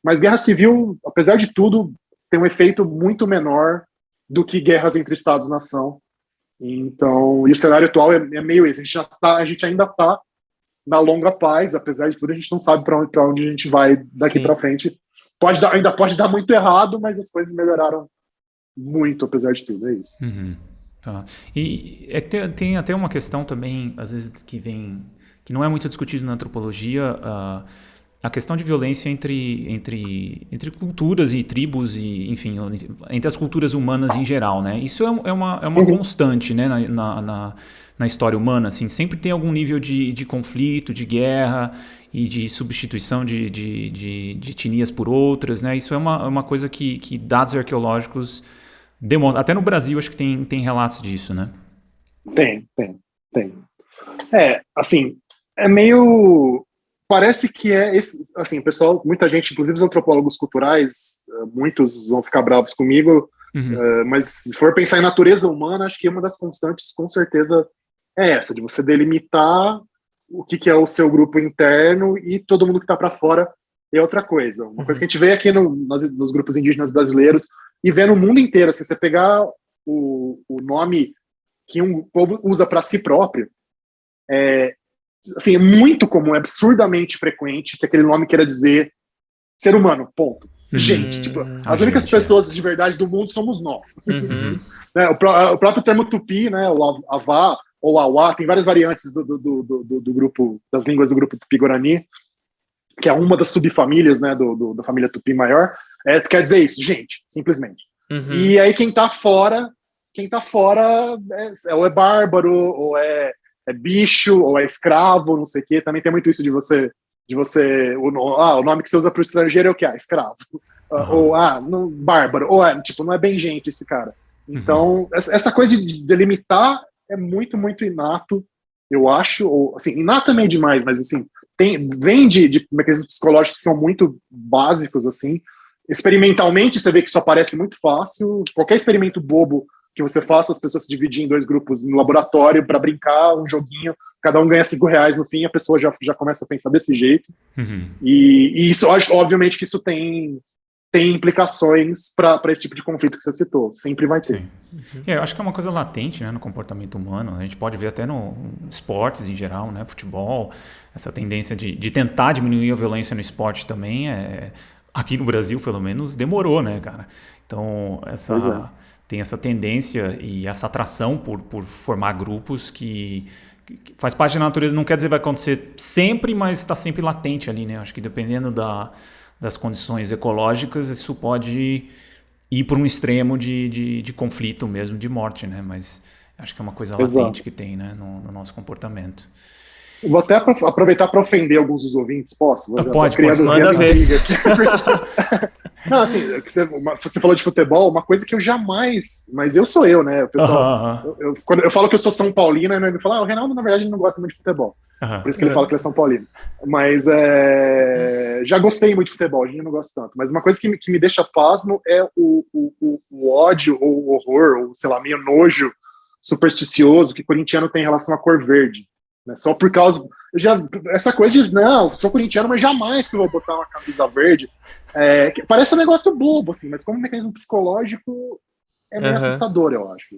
Speaker 3: mas guerra civil, apesar de tudo, tem um efeito muito menor do que guerras entre estados-nação. Então, e o cenário atual é meio esse. A gente ainda está na longa paz, apesar de tudo, a gente não sabe para onde a gente vai daqui para frente. Ainda pode dar muito errado, mas as coisas melhoraram muito, apesar de tudo, é isso.
Speaker 1: Tá. E tem até uma questão também, às vezes, que não é muito discutido na antropologia, a questão de violência entre culturas e tribos, e, enfim, entre as culturas humanas em geral, né? Isso é uma constante, né, na história humana, assim, sempre tem algum nível de conflito, de guerra e de substituição de etnias por outras, né? Isso é uma coisa que dados arqueológicos demonstram. Até no Brasil acho que tem relatos disso, né?
Speaker 3: Tem. Assim, é meio... Parece que assim, pessoal, muita gente, inclusive os antropólogos culturais, muitos vão ficar bravos comigo, mas se for pensar em natureza humana, acho que uma das constantes, com certeza, é essa, de você delimitar o que é o seu grupo interno e todo mundo que está para fora é outra coisa. Uma coisa que a gente vê aqui nos grupos indígenas brasileiros e vê no mundo inteiro, assim, você pegar o nome que um povo usa para si próprio, assim, é muito comum, é absurdamente frequente que aquele nome queira dizer ser humano, ponto. Gente, tipo, as únicas pessoas de verdade do mundo somos nós. O próprio termo tupi, né, o avá ou auá, tem várias variantes do grupo, das línguas do grupo tupi-guarani, que é uma das subfamílias, né, da família tupi maior, quer dizer isso, gente, simplesmente. E aí quem tá fora ou é bárbaro, ou é bicho, ou é escravo, não sei o quê. Também tem muito isso de você o nome que você usa para o estrangeiro é o que? Escravo. Ou, bárbaro. Ou, tipo, não é bem gente esse cara. Então, essa coisa de delimitar é muito, muito inato, eu acho. Ou, assim, inato é meio demais, mas, assim, vem de mecanismos psicológicos que são muito básicos, assim. Experimentalmente, você vê que isso aparece muito fácil. Qualquer experimento bobo que você faça as pessoas se dividirem em dois grupos no laboratório para brincar, um joguinho, cada um ganha R$5 no fim, a pessoa já começa a pensar desse jeito. E isso, obviamente, que isso tem implicações para esse tipo de conflito que você citou. Sempre vai ter.
Speaker 1: Eu acho que é uma coisa latente, né, no comportamento humano. A gente pode ver até no esportes em geral, né, futebol, essa tendência de tentar diminuir a violência no esporte também aqui no Brasil, pelo menos, demorou, né, cara? Então, tem essa tendência e essa atração por formar grupos que faz parte da natureza. Não quer dizer que vai acontecer sempre, mas está sempre latente ali, né? Acho que dependendo das condições ecológicas, isso pode ir para um extremo de conflito mesmo, de morte, né? Mas acho que é uma coisa latente que tem, né, no nosso comportamento.
Speaker 3: Vou até aproveitar para ofender alguns dos ouvintes, posso?
Speaker 1: Pode,
Speaker 2: manda ver.
Speaker 3: Não, assim, você falou de futebol, uma coisa que eu jamais, mas eu sou eu, né? O pessoal, quando eu falo que eu sou São Paulino, ele me fala, o Reinaldo, na verdade, não gosta muito de futebol. Por isso que ele fala que ele é São Paulino. Mas já gostei muito de futebol, a gente não gosta tanto. Mas uma coisa que me deixa pasmo é o ódio, ou o horror, ou sei lá, meio nojo supersticioso que corintiano tem em relação à cor verde. Né? Só por causa... essa coisa de, não, sou corintiano, mas jamais que eu vou botar uma camisa verde. Parece um negócio bobo, assim, mas como mecanismo psicológico é meio assustador, eu acho.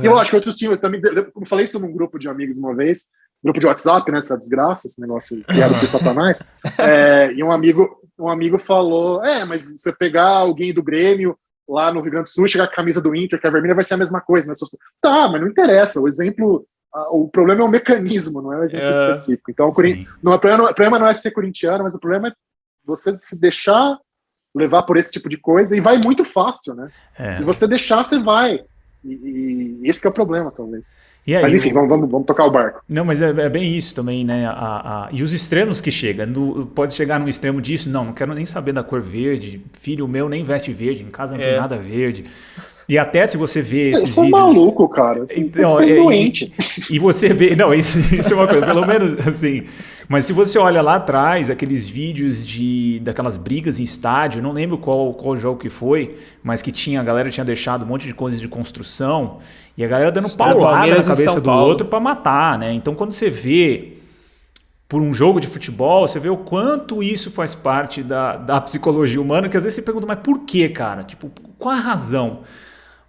Speaker 3: E eu acho que outros sim, eu também eu falei isso num grupo de amigos uma vez, grupo de WhatsApp, né, essa desgraça, esse negócio criado por Satanás, e um amigo falou, mas você pegar alguém do Grêmio lá no Rio Grande do Sul, chegar com a camisa do Inter, que é vermelha, vai ser a mesma coisa, né? Tá, mas não interessa, o exemplo o problema é o mecanismo, não é o exemplo específico. Então, o problema não é ser corintiano, mas o problema é você se deixar levar por esse tipo de coisa, e vai muito fácil, né? Se você deixar, você vai. E esse que é o problema, talvez.
Speaker 1: E aí,
Speaker 3: mas enfim, vamos tocar o barco.
Speaker 1: Não, mas é bem isso também, né? E os extremos que chegam. Pode chegar num extremo disso, não quero nem saber da cor verde, filho meu nem veste verde, em casa não tem nada verde. E até se você vê esses vídeos...
Speaker 3: maluco, cara.
Speaker 1: Então,
Speaker 3: doente.
Speaker 1: E você vê... Não, isso é uma coisa, pelo menos assim... Mas se você olha lá atrás, aqueles vídeos daquelas brigas em estádio, não lembro qual jogo que foi, mas que a galera tinha deixado um monte de coisas de construção e a galera dando paulada na cabeça do outro para matar, né? Então, quando você vê por um jogo de futebol, você vê o quanto isso faz parte da psicologia humana, que às vezes você pergunta, mas por quê, cara? Tipo, qual a razão?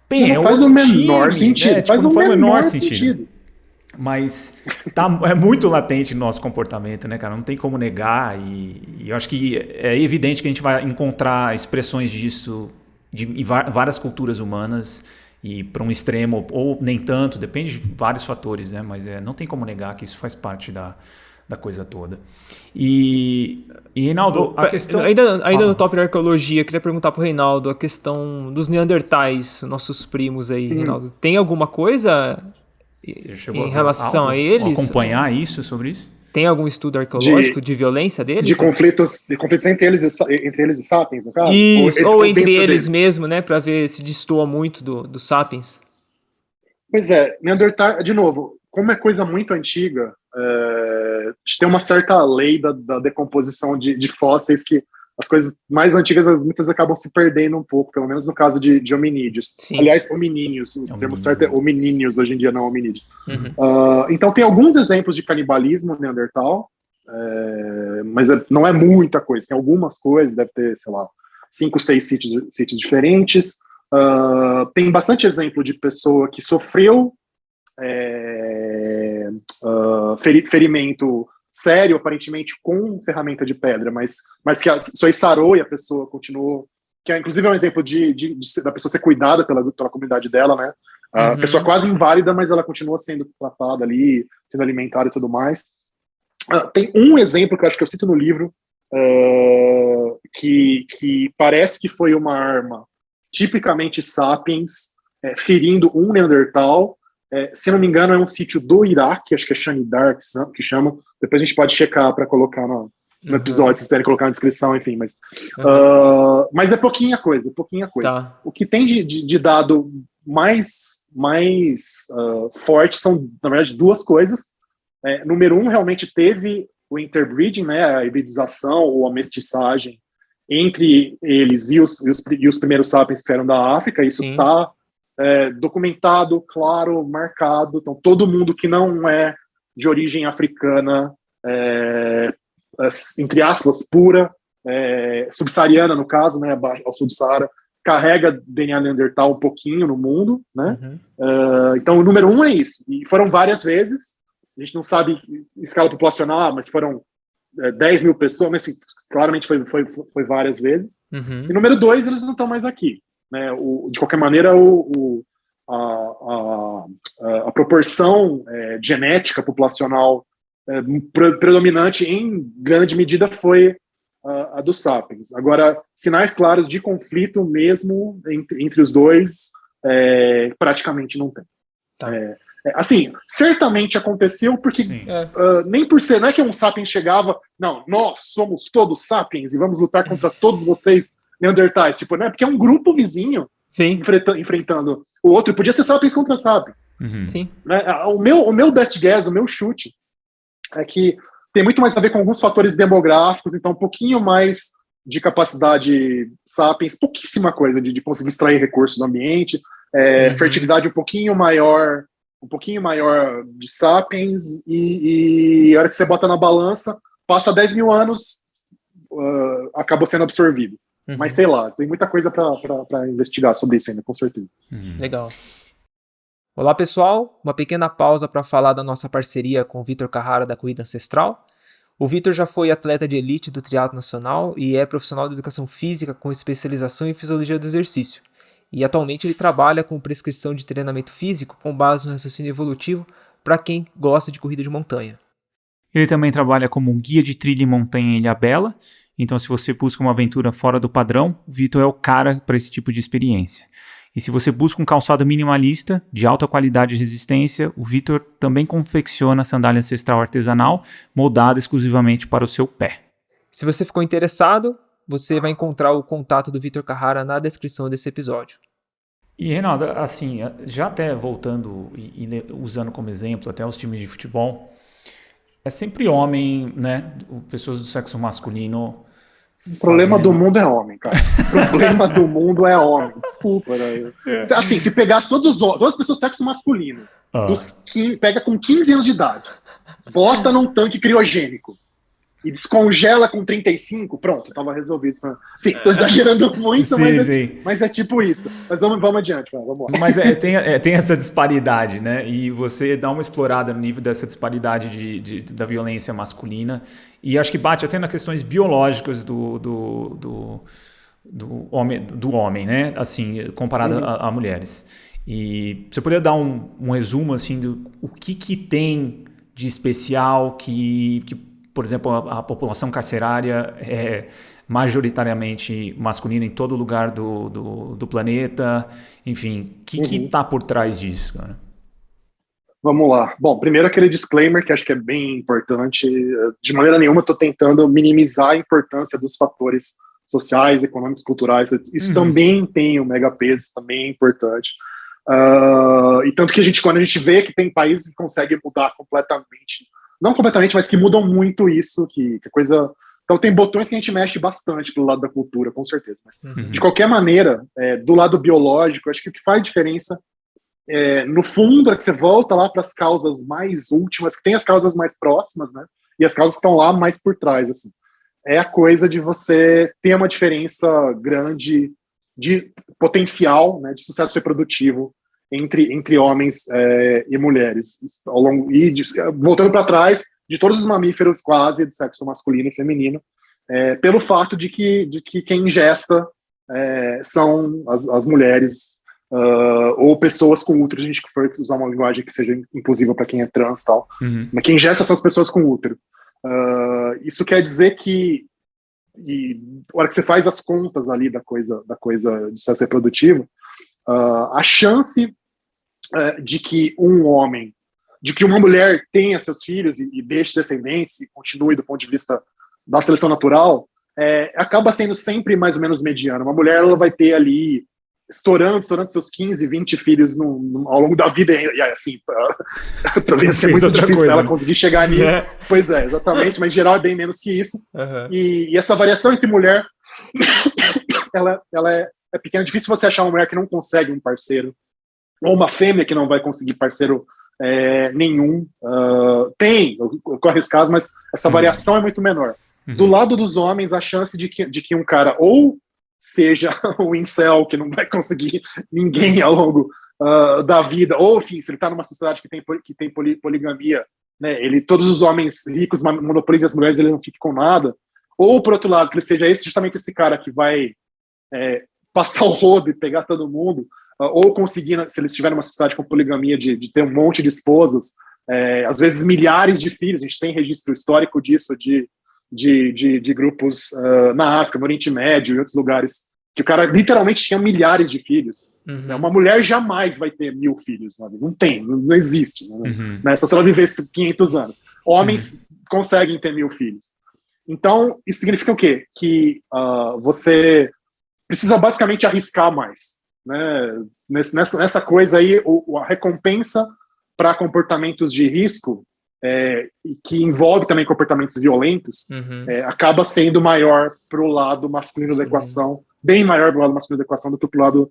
Speaker 1: Bem,
Speaker 3: não faz o menor sentido.
Speaker 1: Né? Faz o menor sentido. Mas é muito latente no nosso comportamento, né, cara? Não tem como negar. E eu acho que é evidente que a gente vai encontrar expressões disso em várias culturas humanas e para um extremo ou nem tanto, depende de vários fatores, né? Mas não tem como negar que isso faz parte da coisa toda. E Reinaldo, a questão...
Speaker 2: Ainda no tópico da arqueologia, queria perguntar pro Reinaldo a questão dos Neandertais, nossos primos aí, Reinaldo. Tem alguma coisa em relação a eles?
Speaker 1: Acompanhar sobre isso?
Speaker 2: Tem algum estudo arqueológico de violência deles?
Speaker 3: De conflitos entre eles e sapiens, no caso?
Speaker 2: Isso, ou entre eles mesmo, né? Para ver se destoa muito do sapiens.
Speaker 3: Pois é, Neandertal, de novo, como é coisa muito antiga, a gente tem uma certa lei da decomposição de fósseis que as coisas mais antigas muitas acabam se perdendo um pouco, pelo menos no caso de hominídeos. Sim. Aliás, hominíneos, o termo certo é hominíneos hoje em dia, não hominídeos. Então tem alguns exemplos de canibalismo neandertal, mas não é muita coisa, tem algumas coisas, deve ter, sei lá, 5, 6 sítios diferentes. Tem bastante exemplo de pessoa que sofreu ferimento sério, aparentemente, com ferramenta de pedra, mas que isso aí sarou e a pessoa continuou... Que inclusive é um exemplo da pessoa ser cuidada pela comunidade dela, né? A pessoa quase inválida, mas ela continua sendo tratada ali, sendo alimentada e tudo mais. Tem um exemplo que eu acho que eu cito no livro, que parece que foi uma arma tipicamente sapiens, ferindo um Neandertal. Se não me engano, é um sítio do Iraque, acho que é Shanidar que chama. Depois a gente pode checar para colocar no episódio, se quiserem colocar na descrição, enfim. Mas é pouquinha coisa. Tá. O que tem de dado mais forte são, na verdade, duas coisas. Número 1, realmente teve o interbreeding, né, a hibridização ou a mestiçagem entre eles e os primeiros sapiens que saíram da África. Isso está documentado, claro, marcado. Então, todo mundo que não é de origem africana, entre aspas, pura, subsaariana, no caso, né, ao sul do Saara, carrega DNA Neandertal um pouquinho no mundo, né? Então, o número 1 é isso. E foram várias vezes. A gente não sabe escala populacional, mas foram 10 mil pessoas, mas assim, claramente foi várias vezes. E número 2, eles não estão mais aqui. Né? De qualquer maneira, a proporção genética populacional predominante em grande medida foi a dos sapiens. Agora, sinais claros de conflito mesmo entre os dois praticamente não tem.
Speaker 2: Tá.
Speaker 3: Assim, certamente aconteceu porque nem por ser, não é que um sapiens chegava, não, nós somos todos sapiens e vamos lutar contra todos vocês neandertais, tipo, né? Porque é um grupo vizinho enfrentando o outro, podia ser sapiens contra sapiens.
Speaker 2: Sim.
Speaker 3: Né? O meu best guess, o meu chute é que tem muito mais a ver com alguns fatores demográficos, então um pouquinho mais de capacidade sapiens, pouquíssima coisa de conseguir extrair recursos do ambiente, fertilidade um pouquinho maior de sapiens, e a hora que você bota na balança, passa 10 mil anos, acabou sendo absorvido. Mas sei lá, tem muita coisa para investigar sobre isso ainda, com certeza.
Speaker 2: Legal. Olá, pessoal. Uma pequena pausa para falar da nossa parceria com o Vitor Carrara da Corrida Ancestral. O Vitor já foi atleta de elite do triatlo nacional e é profissional de educação física com especialização em fisiologia do exercício. E atualmente ele trabalha com prescrição de treinamento físico com base no raciocínio evolutivo para quem gosta de corrida de montanha.
Speaker 1: Ele também trabalha como um guia de trilha e montanha em Ilhabela. Então, se você busca uma aventura fora do padrão, o Vitor é o cara para esse tipo de experiência. E se você busca um calçado minimalista, de alta qualidade e resistência, o Vitor também confecciona sandália ancestral artesanal, moldada exclusivamente para o seu pé.
Speaker 2: Se você ficou interessado, você vai encontrar o contato do Vitor Carrara na descrição desse episódio.
Speaker 1: E, Reinaldo, assim, já até voltando e usando como exemplo até os times de futebol, é sempre homem, né? Pessoas do sexo masculino.
Speaker 3: O problema do mundo é homem, cara. O problema do mundo é homem. Desculpa, né? Assim, se pegasse todas as pessoas do sexo masculino, pega com 15 anos de idade, bota num tanque criogênico e descongela com 35, pronto, tava resolvido. Sim, tô exagerando muito,
Speaker 1: sim,
Speaker 3: mas é tipo isso. Mas vamos adiante, vamos lá.
Speaker 1: Mas tem essa disparidade, né? E você dá uma explorada no nível dessa disparidade da violência masculina. E acho que bate até nas questões biológicas do homem, né? Assim, comparado a mulheres. E você poderia dar um resumo, assim, do o que tem de especial que por exemplo, a população carcerária é majoritariamente masculina em todo lugar do planeta. Enfim, o que está por trás disso, cara?
Speaker 3: Vamos lá. Bom, primeiro aquele disclaimer que acho que é bem importante. De maneira nenhuma estou tentando minimizar a importância dos fatores sociais, econômicos, culturais. Isso também tem um mega peso, isso também é importante. E tanto que quando a gente vê que tem países que conseguem mudar completamente, não completamente, mas que mudam muito isso, que coisa... Então tem botões que a gente mexe bastante pelo lado da cultura, com certeza. Mas, de qualquer maneira, do lado biológico, acho que o que faz diferença, no fundo, é que você volta lá para as causas mais últimas, que tem as causas mais próximas, né? E as causas que estão lá mais por trás, assim. É a coisa de você ter uma diferença grande de potencial, né, de sucesso reprodutivo entre homens e mulheres. Voltando para trás, de todos os mamíferos quase, de sexo masculino e feminino, pelo fato de que quem ingesta são as mulheres ou pessoas com útero, a gente for usar uma linguagem que seja inclusiva para quem é trans e tal, mas quem ingesta são as pessoas com útero. Isso quer dizer que na hora que você faz as contas ali da coisa do sucesso reprodutivo, a chance de que uma mulher tenha seus filhos e deixe descendentes e continue do ponto de vista da seleção natural, acaba sendo sempre mais ou menos mediana. Uma mulher ela vai ter ali estourando seus 15, 20 filhos ao longo da vida, e assim, para ver se é muito difícil ela conseguir chegar nisso. Pois é, exatamente, mas em geral é bem menos que isso. E essa variação entre mulher, ela é pequena. É difícil você achar uma mulher que não consegue um parceiro, ou uma fêmea que não vai conseguir parceiro nenhum. Ocorre esse caso, mas essa variação é muito menor. Do lado dos homens, a chance de que um cara ou seja um incel que não vai conseguir ninguém ao longo da vida, ou enfim, se ele está numa sociedade que tem poligamia, né, todos os homens ricos monopolizam as mulheres, ele não fica com nada, ou por outro lado, que ele seja justamente esse cara que vai passar o rodo e pegar todo mundo, ou conseguir, se ele estiver numa sociedade com poligamia, de ter um monte de esposas, às vezes milhares de filhos. A gente tem registro histórico disso, de grupos na África, no Oriente Médio e outros lugares, que o cara literalmente tinha milhares de filhos. Uma mulher jamais vai ter 1000 filhos, sabe? Não existe, né? Só se ela vivesse 500 anos. Homens conseguem ter 1000 filhos. Então, isso significa o quê? Que você precisa basicamente arriscar mais, né? Nessa coisa aí, a recompensa para comportamentos de risco, que envolve também comportamentos violentos, acaba sendo maior para o lado masculino da equação, bem maior para o lado masculino da equação do que para o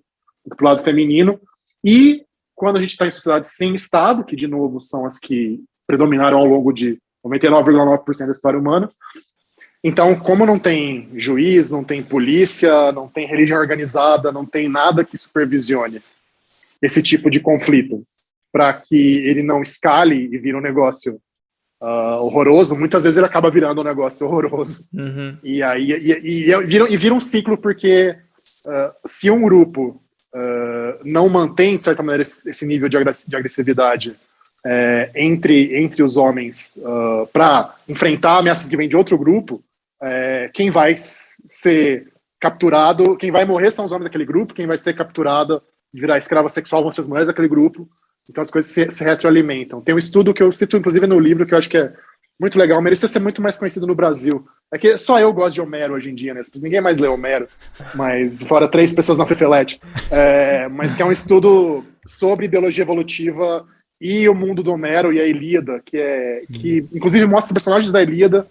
Speaker 3: lado feminino. E quando a gente está em sociedades sem Estado, que de novo são as que predominaram ao longo de 99,9% da história humana, então, como não tem juiz, não tem polícia, não tem religião organizada, não tem nada que supervisione esse tipo de conflito, para que ele não escale e vire um negócio horroroso, muitas vezes ele acaba virando um negócio horroroso. E vira um ciclo, porque se um grupo não mantém, de certa maneira, esse nível de agressividade entre os homens para enfrentar ameaças que vêm de outro grupo, quem vai ser capturado, quem vai morrer são os homens daquele grupo, quem vai ser capturado e virar escrava sexual vão ser as mulheres daquele grupo. Então as coisas se retroalimentam. Tem um estudo que eu cito, inclusive, no livro, que eu acho que é muito legal, merecia ser muito mais conhecido no Brasil. É que só eu gosto de Homero hoje em dia, né? Ninguém mais lê Homero, mas fora 3 pessoas na Fefelete. Mas que é um estudo sobre biologia evolutiva e o mundo do Homero e a Ilíada, que inclusive mostra os personagens da Ilíada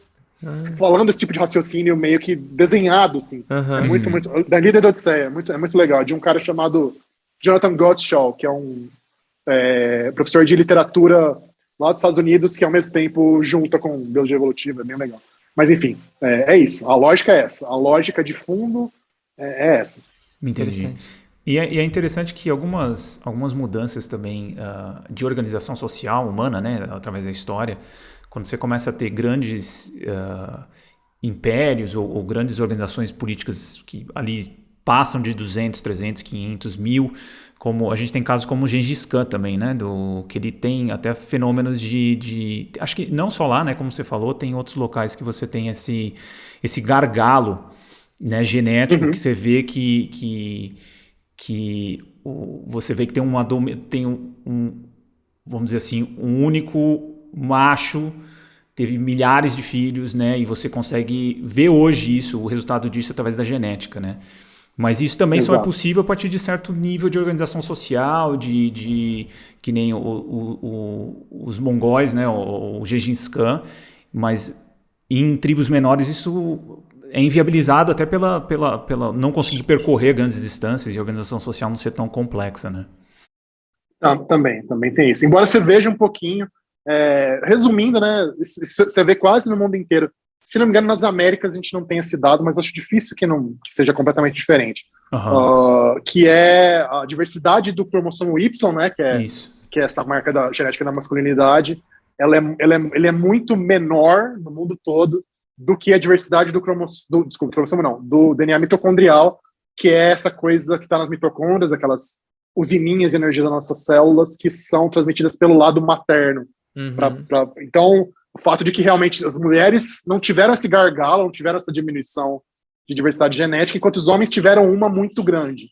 Speaker 3: falando esse tipo de raciocínio meio que desenhado, assim. É muito, da Ilíada e da Odisseia, é muito legal, de um cara chamado Jonathan Gottschall, que é um professor de literatura lá dos Estados Unidos, que ao mesmo tempo junta com biologia evolutiva, é bem legal. Mas enfim, é isso, a lógica é essa, a lógica de fundo é essa.
Speaker 1: Entendi. E é interessante que algumas mudanças também de organização social humana, né, através da história, quando você começa a ter grandes impérios ou grandes organizações políticas que ali passam de 200, 300, 500, 1000, como a gente tem casos como o Gengis Khan também, né, que ele tem até fenômenos acho que não só lá, né, como você falou, tem outros locais que você tem esse gargalo, né, genético, que você vê que você vê que tem vamos dizer assim, um único macho teve milhares de filhos, né, e você consegue ver hoje o resultado disso através da genética, né. Mas isso também só é possível a partir de certo nível de organização social, que nem os mongóis, né, o Gengis Khan, mas em tribos menores isso é inviabilizado até pela não conseguir percorrer grandes distâncias e a organização social não ser tão complexa, né?
Speaker 3: Também tem isso. Embora você veja um pouquinho, resumindo, né, você vê quase no mundo inteiro. Se não me engano, nas Américas a gente não tem esse dado, mas acho difícil que seja completamente diferente. Que é a diversidade do cromossomo Y, né, que é essa marca da genética da masculinidade, ele é muito menor no mundo todo do que a diversidade do do DNA mitocondrial, que é essa coisa que está nas mitocôndrias, aquelas usininhas de energia das nossas células que são transmitidas pelo lado materno. Então, o fato de que realmente as mulheres não tiveram esse gargalo, não tiveram essa diminuição de diversidade genética, enquanto os homens tiveram uma muito grande.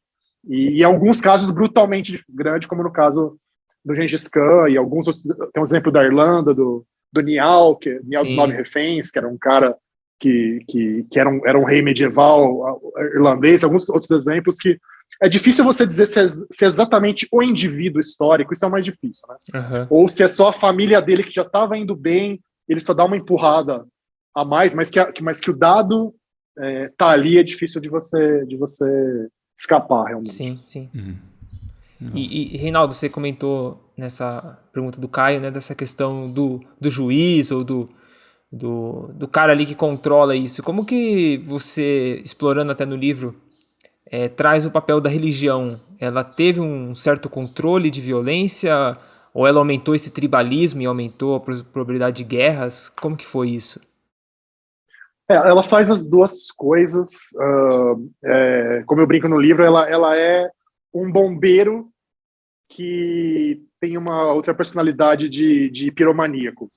Speaker 3: E em alguns casos brutalmente grande, como no caso do Gengis Khan, e alguns outros, tem um exemplo da Irlanda, do Nial dos 9 Reféns, que era um cara que era um rei medieval irlandês, alguns outros exemplos que é difícil você dizer se é exatamente o indivíduo histórico, isso é o mais difícil, né? Ou se é só a família dele que já estava indo bem, ele só dá uma empurrada a mais, mas que o dado tá ali, é difícil de você escapar, realmente.
Speaker 2: Sim. E Reinaldo, você comentou nessa pergunta do Caio, né, dessa questão do juiz ou do cara ali que controla isso. Como que você, explorando até no livro, traz o papel da religião? Ela teve um certo controle de violência ou ela aumentou esse tribalismo e aumentou a probabilidade de guerras? Como que foi isso?
Speaker 3: Ela faz as duas coisas. Como eu brinco no livro, ela é um bombeiro que tem uma outra personalidade de piromaníaco.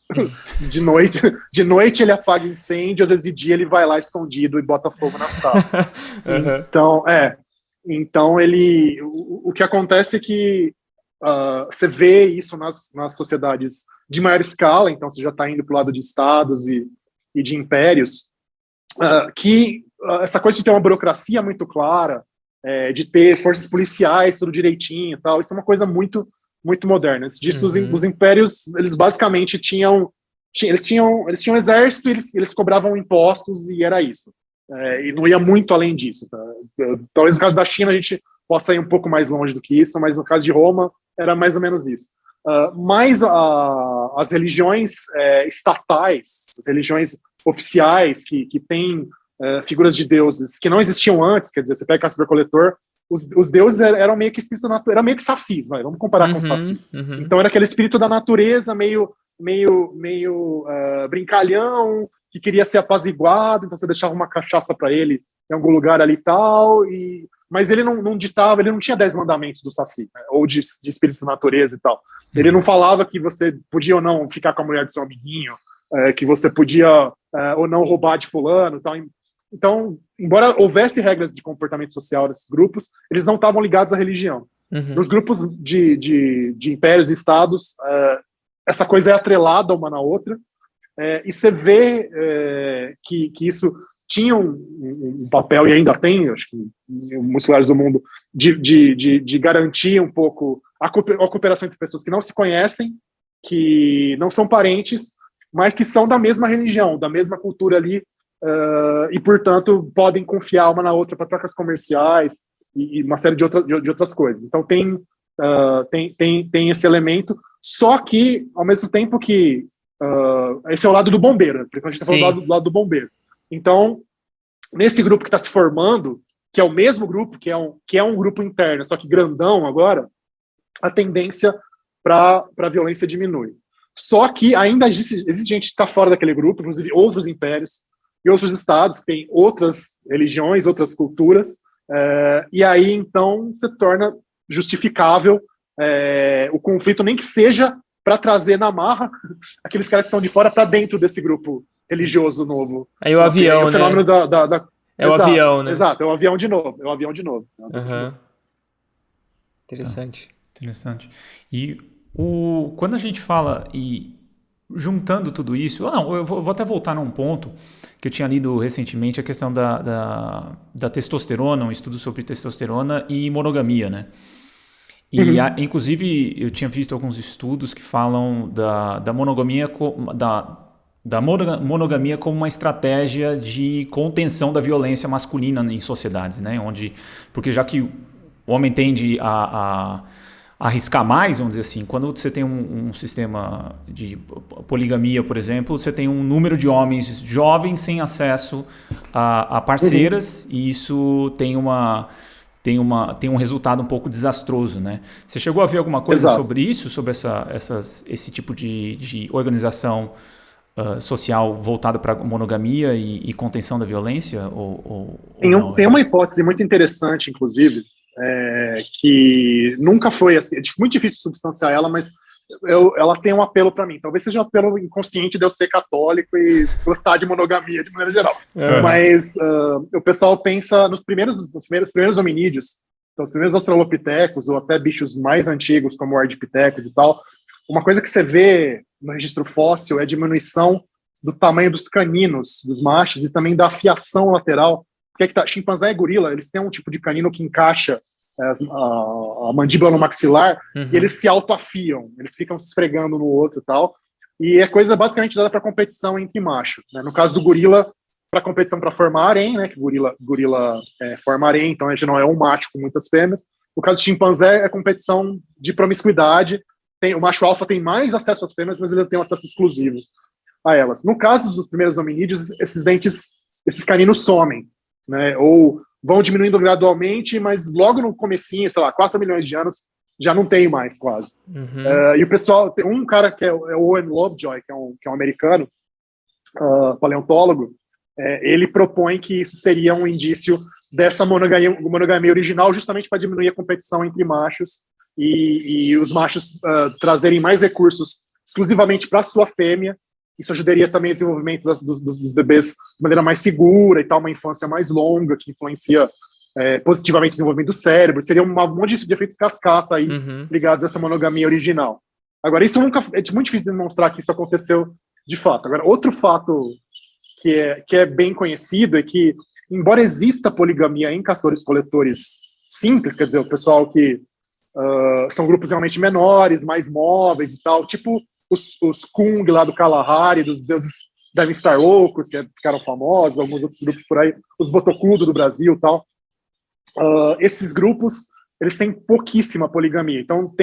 Speaker 3: De noite ele apaga incêndio, às vezes de dia ele vai lá escondido e bota fogo nas taças. Então ele, o que acontece é que você vê isso nas sociedades de maior escala, então você já está indo para o lado de estados e de impérios, que essa coisa de ter uma burocracia muito clara, de ter forças policiais, tudo direitinho e tal, isso é uma coisa muito, muito moderna. Antes disso, os impérios, eles basicamente tinham exército, eles cobravam impostos e era isso. E não ia muito além disso. Tá? Talvez no caso da China a gente possa ir um pouco mais longe do que isso, mas no caso de Roma era mais ou menos isso. Mas as religiões estatais, as religiões oficiais que têm figuras de deuses que não existiam antes, quer dizer, você pega caçador-coletor, os deuses eram meio que espíritos da natureza, era meio que sacis, vamos comparar com o saci. Então era aquele espírito da natureza meio brincalhão, que queria ser apaziguado, então você deixava uma cachaça para ele em algum lugar ali e tal, e mas ele não ditava, ele não tinha 10 mandamentos do Saci, né, ou de espíritos da natureza e tal. Ele não falava que você podia ou não ficar com a mulher do seu amiguinho, que você podia ou não roubar de fulano e tal. Então, embora houvesse regras de comportamento social desses grupos, eles não estavam ligados à religião. Nos grupos de impérios e estados, essa coisa é atrelada uma na outra, e você vê que isso tinha um papel, e ainda tem, acho que em muitos lugares do mundo, de garantir um pouco a cooperação entre pessoas que não se conhecem, que não são parentes, mas que são da mesma religião, da mesma cultura ali, e, portanto, podem confiar uma na outra para trocas comerciais e uma série de outras coisas. Então, tem esse elemento, só que, ao mesmo tempo que esse é o lado do bombeiro, porque a gente está falando do lado do bombeiro. Então, nesse grupo que está se formando, que é o mesmo grupo, que é um grupo interno, só que grandão agora, a tendência para a violência diminui. Só que ainda existe gente que está fora daquele grupo, inclusive outros impérios e outros estados que têm outras religiões, outras culturas, e aí, então, se torna justificável o conflito, nem que seja para trazer na marra aqueles caras que estão de fora para dentro desse grupo religioso novo.
Speaker 2: Aí o avião,
Speaker 3: o fenômeno
Speaker 2: né? É o avião, né?
Speaker 3: Exato, é o avião de novo.
Speaker 2: Interessante.
Speaker 1: Interessante. E quando a gente fala e juntando tudo isso, eu vou até voltar num ponto que eu tinha lido recentemente, a questão da testosterona, um estudo sobre testosterona e monogamia, né? E inclusive eu tinha visto alguns estudos que falam da monogamia monogamia como uma estratégia de contenção da violência masculina em sociedades, né? Porque já que o homem tende a arriscar mais, vamos dizer assim, quando você tem um sistema de poligamia, por exemplo, você tem um número de homens jovens sem acesso a parceiras, e isso tem um resultado um pouco desastroso, né? Você chegou a ver alguma coisa sobre isso, sobre esse tipo de organização social voltada para monogamia e contenção da violência?
Speaker 3: Tem uma hipótese muito interessante, inclusive, que nunca foi assim, é muito difícil substanciar ela, mas ela tem um apelo para mim. Talvez seja um apelo inconsciente de eu ser católico e gostar de monogamia de maneira geral. Mas o pessoal pensa nos primeiros hominídeos, então, os primeiros australopitecos, ou até bichos mais antigos, como o ardipithecus e tal. Uma coisa que você vê no registro fóssil é a diminuição do tamanho dos caninos dos machos e também da afiação lateral. Porque chimpanzé e gorila, eles têm um tipo de canino que encaixa a mandíbula no maxilar, e eles se autoafiam, eles ficam se esfregando no outro e tal. E é coisa basicamente dada para competição entre machos, né? No caso do gorila, para competição para formar harém, né? Que gorila forma harém, então a gente não é um macho com muitas fêmeas. No caso do chimpanzé, é competição de promiscuidade. O macho alfa tem mais acesso às fêmeas, mas ele tem um acesso exclusivo a elas. No caso dos primeiros hominídeos, esses caninos somem, né? Ou vão diminuindo gradualmente, mas logo no comecinho, sei lá, 4 milhões de anos, já não tem mais, quase. E o pessoal, tem um cara que é o Owen Lovejoy, que é um americano, paleontólogo, ele propõe que isso seria um indício dessa monogamia original, justamente para diminuir a competição entre machos e os machos trazerem mais recursos exclusivamente para a sua fêmea. Isso ajudaria também o desenvolvimento dos bebês de maneira mais segura e tal, uma infância mais longa, que influencia positivamente o desenvolvimento do cérebro. Seria um monte de efeitos cascata aí, ligados a essa monogamia original. Agora, isso é muito difícil de demonstrar que isso aconteceu de fato. Agora, outro fato que é bem conhecido é que, embora exista poligamia em castores-coletores simples, quer dizer, o pessoal que são grupos realmente menores, mais móveis e tal, tipo os Kung lá do Kalahari, dos deuses devem estar loucos, que ficaram famosos, alguns outros grupos por aí, os Botocudo do Brasil e tal. Esses grupos, eles têm pouquíssima poligamia. Então,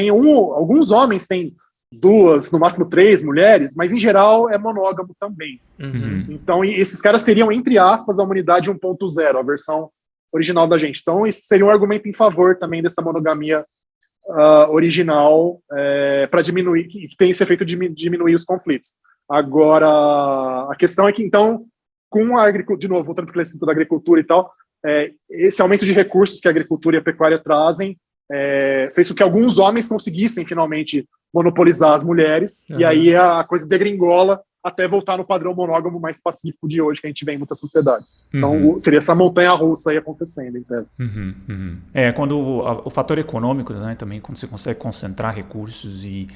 Speaker 3: alguns homens têm 2, no máximo 3 mulheres, mas em geral é monógamo também. Então, esses caras seriam, entre aspas, a humanidade 1.0, a versão original da gente. Então, isso seria um argumento em favor também dessa monogamia original, para diminuir, que tem esse efeito de diminuir os conflitos. Agora, a questão é que, então, com a agricultura, de novo, voltando para o assunto da agricultura e tal, esse aumento de recursos que a agricultura e a pecuária trazem fez com que alguns homens conseguissem finalmente monopolizar as mulheres, e aí a coisa degringola até voltar no padrão monógamo mais pacífico de hoje, que a gente vê em muitas sociedades. Então, seria essa montanha-russa aí acontecendo, então.
Speaker 1: Quando o fator econômico, né, também, quando você consegue concentrar recursos e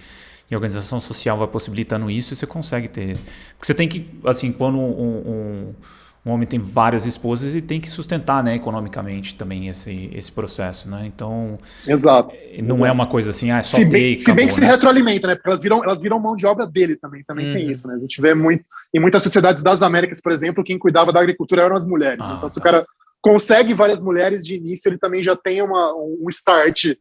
Speaker 1: a organização social vai possibilitando isso, você consegue ter... Porque você tem que, assim, quando um homem tem várias esposas e tem que sustentar, né, economicamente também esse processo, né? Então,
Speaker 3: exato,
Speaker 1: não é uma coisa assim, só
Speaker 3: se
Speaker 1: ter
Speaker 3: bem,
Speaker 1: e
Speaker 3: se bem que se
Speaker 1: né?
Speaker 3: retroalimenta, né? Porque elas viram mão de obra dele também tem isso, né? A gente vê muito, em muitas sociedades das Américas, por exemplo, quem cuidava da agricultura eram as mulheres. Então, se o cara consegue várias mulheres de início, ele também já tem um start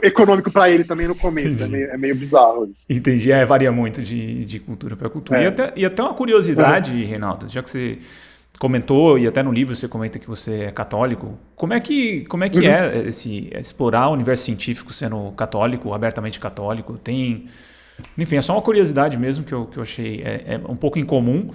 Speaker 3: econômico para ele também no começo. É meio bizarro isso.
Speaker 1: Entendi. Varia muito de cultura para cultura. E até uma curiosidade, Reinaldo, já que você comentou, e até no livro você comenta que você é católico, como é que é explorar o universo científico sendo católico, abertamente católico? Enfim, é só uma curiosidade mesmo que eu achei um pouco incomum.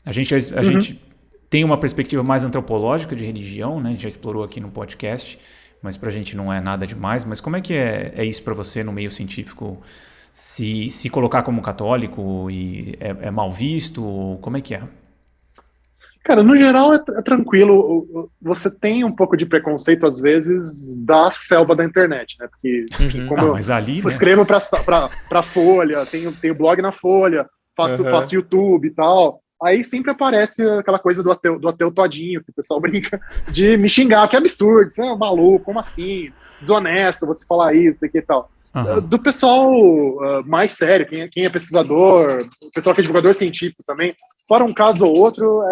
Speaker 1: A gente tem uma perspectiva mais antropológica de religião, né? A gente já explorou aqui no podcast, mas pra gente não é nada demais. Mas como é que é isso para você no meio científico? Se colocar como católico e é mal visto? Como é que é?
Speaker 3: Cara, no geral é tranquilo. Você tem um pouco de preconceito, às vezes, da selva da internet, né? Porque, enfim, como
Speaker 1: mas ali,
Speaker 3: eu escrevo pra Folha, tenho blog na Folha, faço YouTube e tal. Aí sempre aparece aquela coisa do ateu todinho, que o pessoal brinca de me xingar, que absurdo, você é maluco, como assim? Desonesto você falar isso, e tal. Do pessoal mais sério, quem é pesquisador, o pessoal que é divulgador científico também, fora um caso ou outro,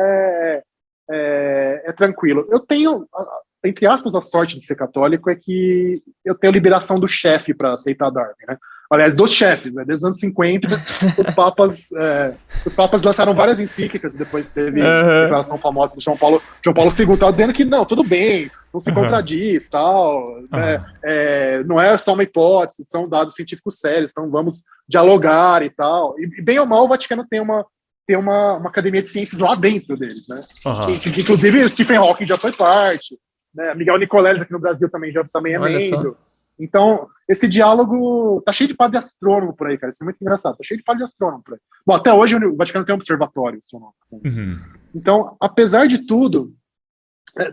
Speaker 3: é tranquilo. Eu tenho, entre aspas, a sorte de ser católico é que eu tenho liberação do chefe para aceitar Darwin, né? Aliás, dos chefes, né? Desde os anos 50, os papas lançaram várias encíclicas, depois teve a declaração famosa do João Paulo II, tal, dizendo que não, tudo bem, não se contradiz, tal, não é só uma hipótese, são dados científicos sérios, então vamos dialogar e tal. E bem ou mal, o Vaticano tem uma academia de ciências lá dentro deles, né? Que inclusive o Stephen Hawking já foi parte, né? Miguel Nicoleles aqui no Brasil também é membro. Então, esse diálogo tá cheio de padre astrônomo por aí, cara. Isso é muito engraçado. Tá cheio de padre astrônomo por aí. Bom, até hoje o Vaticano tem um observatório astronômico. Então, apesar de tudo,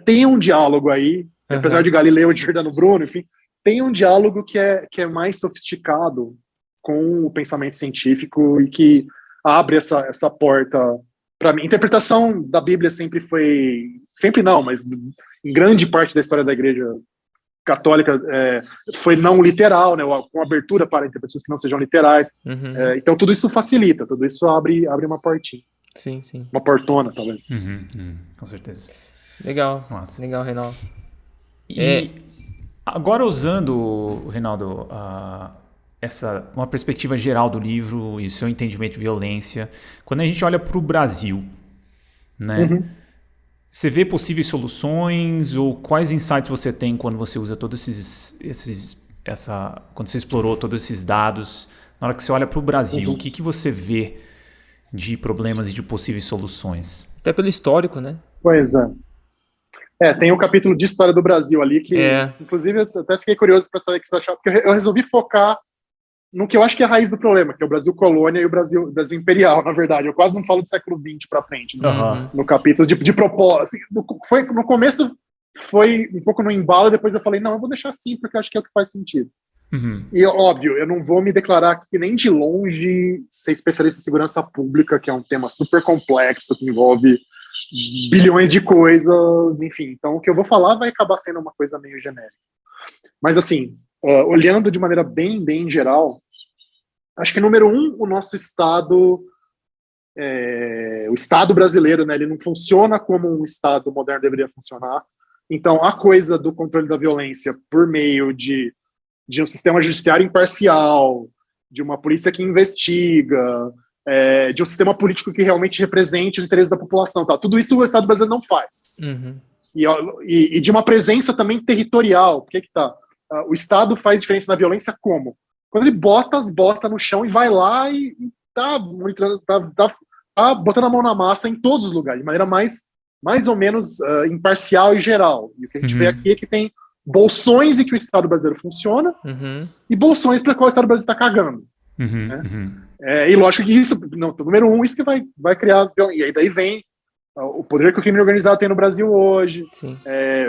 Speaker 3: tem um diálogo aí, apesar de Galileu e de Giordano Bruno, enfim, tem um diálogo que é mais sofisticado com o pensamento científico e que abre essa porta para mim. A interpretação da Bíblia sempre não, mas em grande parte da história da Igreja católica foi não literal, né, com abertura para interpretações que não sejam literais. Então tudo isso facilita, tudo isso abre uma portinha.
Speaker 2: Sim.
Speaker 3: Uma portona, talvez.
Speaker 1: Com certeza.
Speaker 2: Legal.
Speaker 1: Nossa.
Speaker 2: Legal, Reinaldo.
Speaker 1: E agora usando, Reinaldo, uma perspectiva geral do livro e o seu entendimento de violência, quando a gente olha para o Brasil, né? Você vê possíveis soluções ou quais insights você tem quando você usa todos quando você explorou todos esses dados? Na hora que você olha para o Brasil, o que você vê de problemas e de possíveis soluções?
Speaker 2: Até pelo histórico, né?
Speaker 3: Pois é. Tem um capítulo de história do Brasil ali que, inclusive, eu até fiquei curioso para saber o que você achava, porque eu resolvi focar no que eu acho que é a raiz do problema, que é o Brasil colônia e o Brasil imperial, na verdade. Eu quase não falo do século XX para frente, no capítulo de propósito. Assim, no começo foi um pouco no embalo, depois eu falei, não, eu vou deixar assim, porque eu acho que é o que faz sentido. E, óbvio, eu não vou me declarar aqui nem de longe ser especialista em segurança pública, que é um tema super complexo, que envolve bilhões de coisas, enfim. Então, o que eu vou falar vai acabar sendo uma coisa meio genérica. Mas, assim, olhando de maneira bem, bem geral, acho que, número um, o nosso Estado, o Estado brasileiro, né, ele não funciona como um Estado moderno deveria funcionar. Então, a coisa do controle da violência por meio de um sistema judiciário imparcial, de uma polícia que investiga, de um sistema político que realmente represente os interesses da população. Tá? Tudo isso o Estado brasileiro não faz. E de uma presença também territorial. Por que tá? O Estado faz diferença na violência como? Quando ele bota as botas no chão e vai lá e tá botando a mão na massa em todos os lugares, de maneira mais mais ou menos imparcial e geral. E o que a gente vê aqui é que tem bolsões em que o Estado brasileiro funciona e bolsões para qual o Estado brasileiro está cagando. E lógico que isso, número um, isso que vai criar... E aí daí vem o poder que o crime organizado tem no Brasil hoje,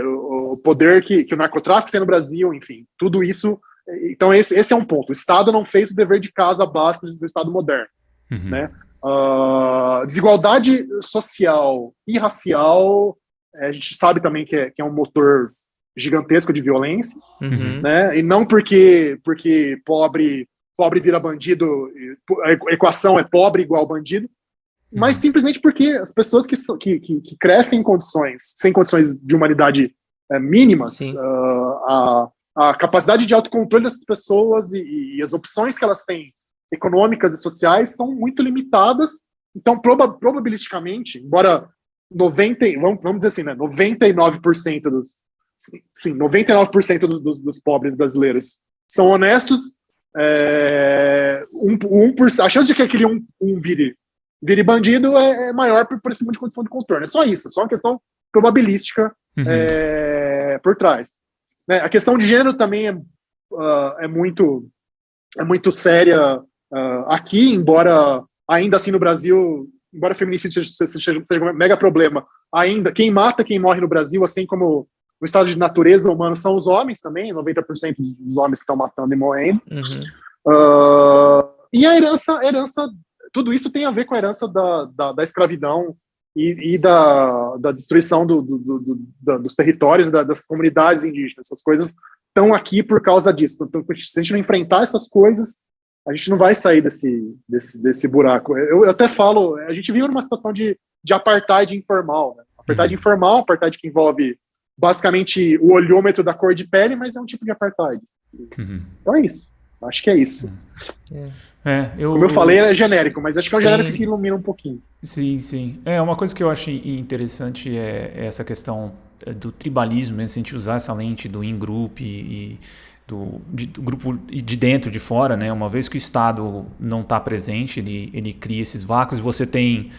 Speaker 3: o poder que o narcotráfico tem no Brasil, enfim, tudo isso. Então esse é um ponto. O Estado não fez o dever de casa básico do Estado moderno. Né? Desigualdade social e racial, a gente sabe também que é um motor gigantesco de violência, né? E não porque pobre vira bandido, a equação é pobre igual bandido, mas simplesmente porque as pessoas que crescem em sem condições de humanidade mínimas, a capacidade de autocontrole dessas pessoas e as opções que elas têm econômicas e sociais são muito limitadas. Então, probabilisticamente, embora vamos dizer assim, né, 99% dos pobres brasileiros são honestos, a chance de que aquele vire bandido é maior por esse tipo de condição de contorno. É só isso, é só uma questão probabilística por trás. Né? A questão de gênero também é muito séria aqui, embora ainda assim no Brasil, embora feminicídio seja um mega problema, ainda quem mata, quem morre no Brasil, assim como o estado de natureza humano, são os homens também, 90% dos homens que estão matando e morrendo. E a herança, tudo isso tem a ver com a herança da escravidão e da destruição dos territórios, das comunidades indígenas. Essas coisas estão aqui por causa disso. Então, se a gente não enfrentar essas coisas, a gente não vai sair desse buraco. Eu até falo, a gente vive numa situação de apartheid informal. Né? Apartheid que envolve basicamente o olhômetro da cor de pele, mas é um tipo de apartheid. Então é isso. Acho que é isso. Como eu falei, é genérico, mas acho que é um genérico que ilumina um pouquinho.
Speaker 1: Sim. Uma coisa que eu acho interessante é essa questão do tribalismo, né? Se a gente usar essa lente do in-group e do grupo de dentro e de fora, né? Uma vez que o Estado não está presente, ele cria esses vácuos. Você tem,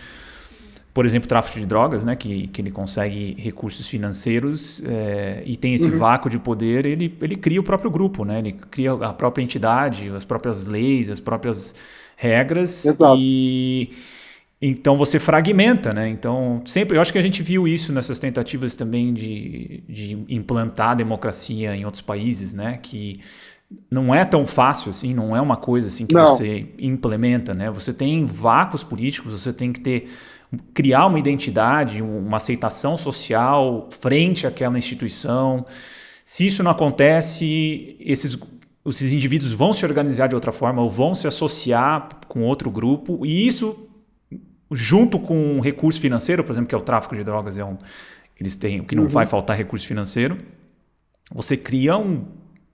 Speaker 1: por exemplo, tráfico de drogas, né? Que ele consegue recursos financeiros e tem esse vácuo de poder, ele cria o próprio grupo, né? Ele cria a própria entidade, as próprias leis, as próprias regras.
Speaker 3: Exato.
Speaker 1: Então você fragmenta, né? Então sempre, eu acho que a gente viu isso nessas tentativas também de implantar a democracia em outros países, né? Que não é tão fácil assim, não é uma coisa assim que você implementa, né? Você tem vácuos políticos, você tem que criar uma identidade, uma aceitação social frente àquela instituição. Se isso não acontece, esses indivíduos vão se organizar de outra forma ou vão se associar com outro grupo, e isso, junto com o recurso financeiro, por exemplo, que é o tráfico de drogas, eles têm, o que não vai faltar recurso financeiro, você cria um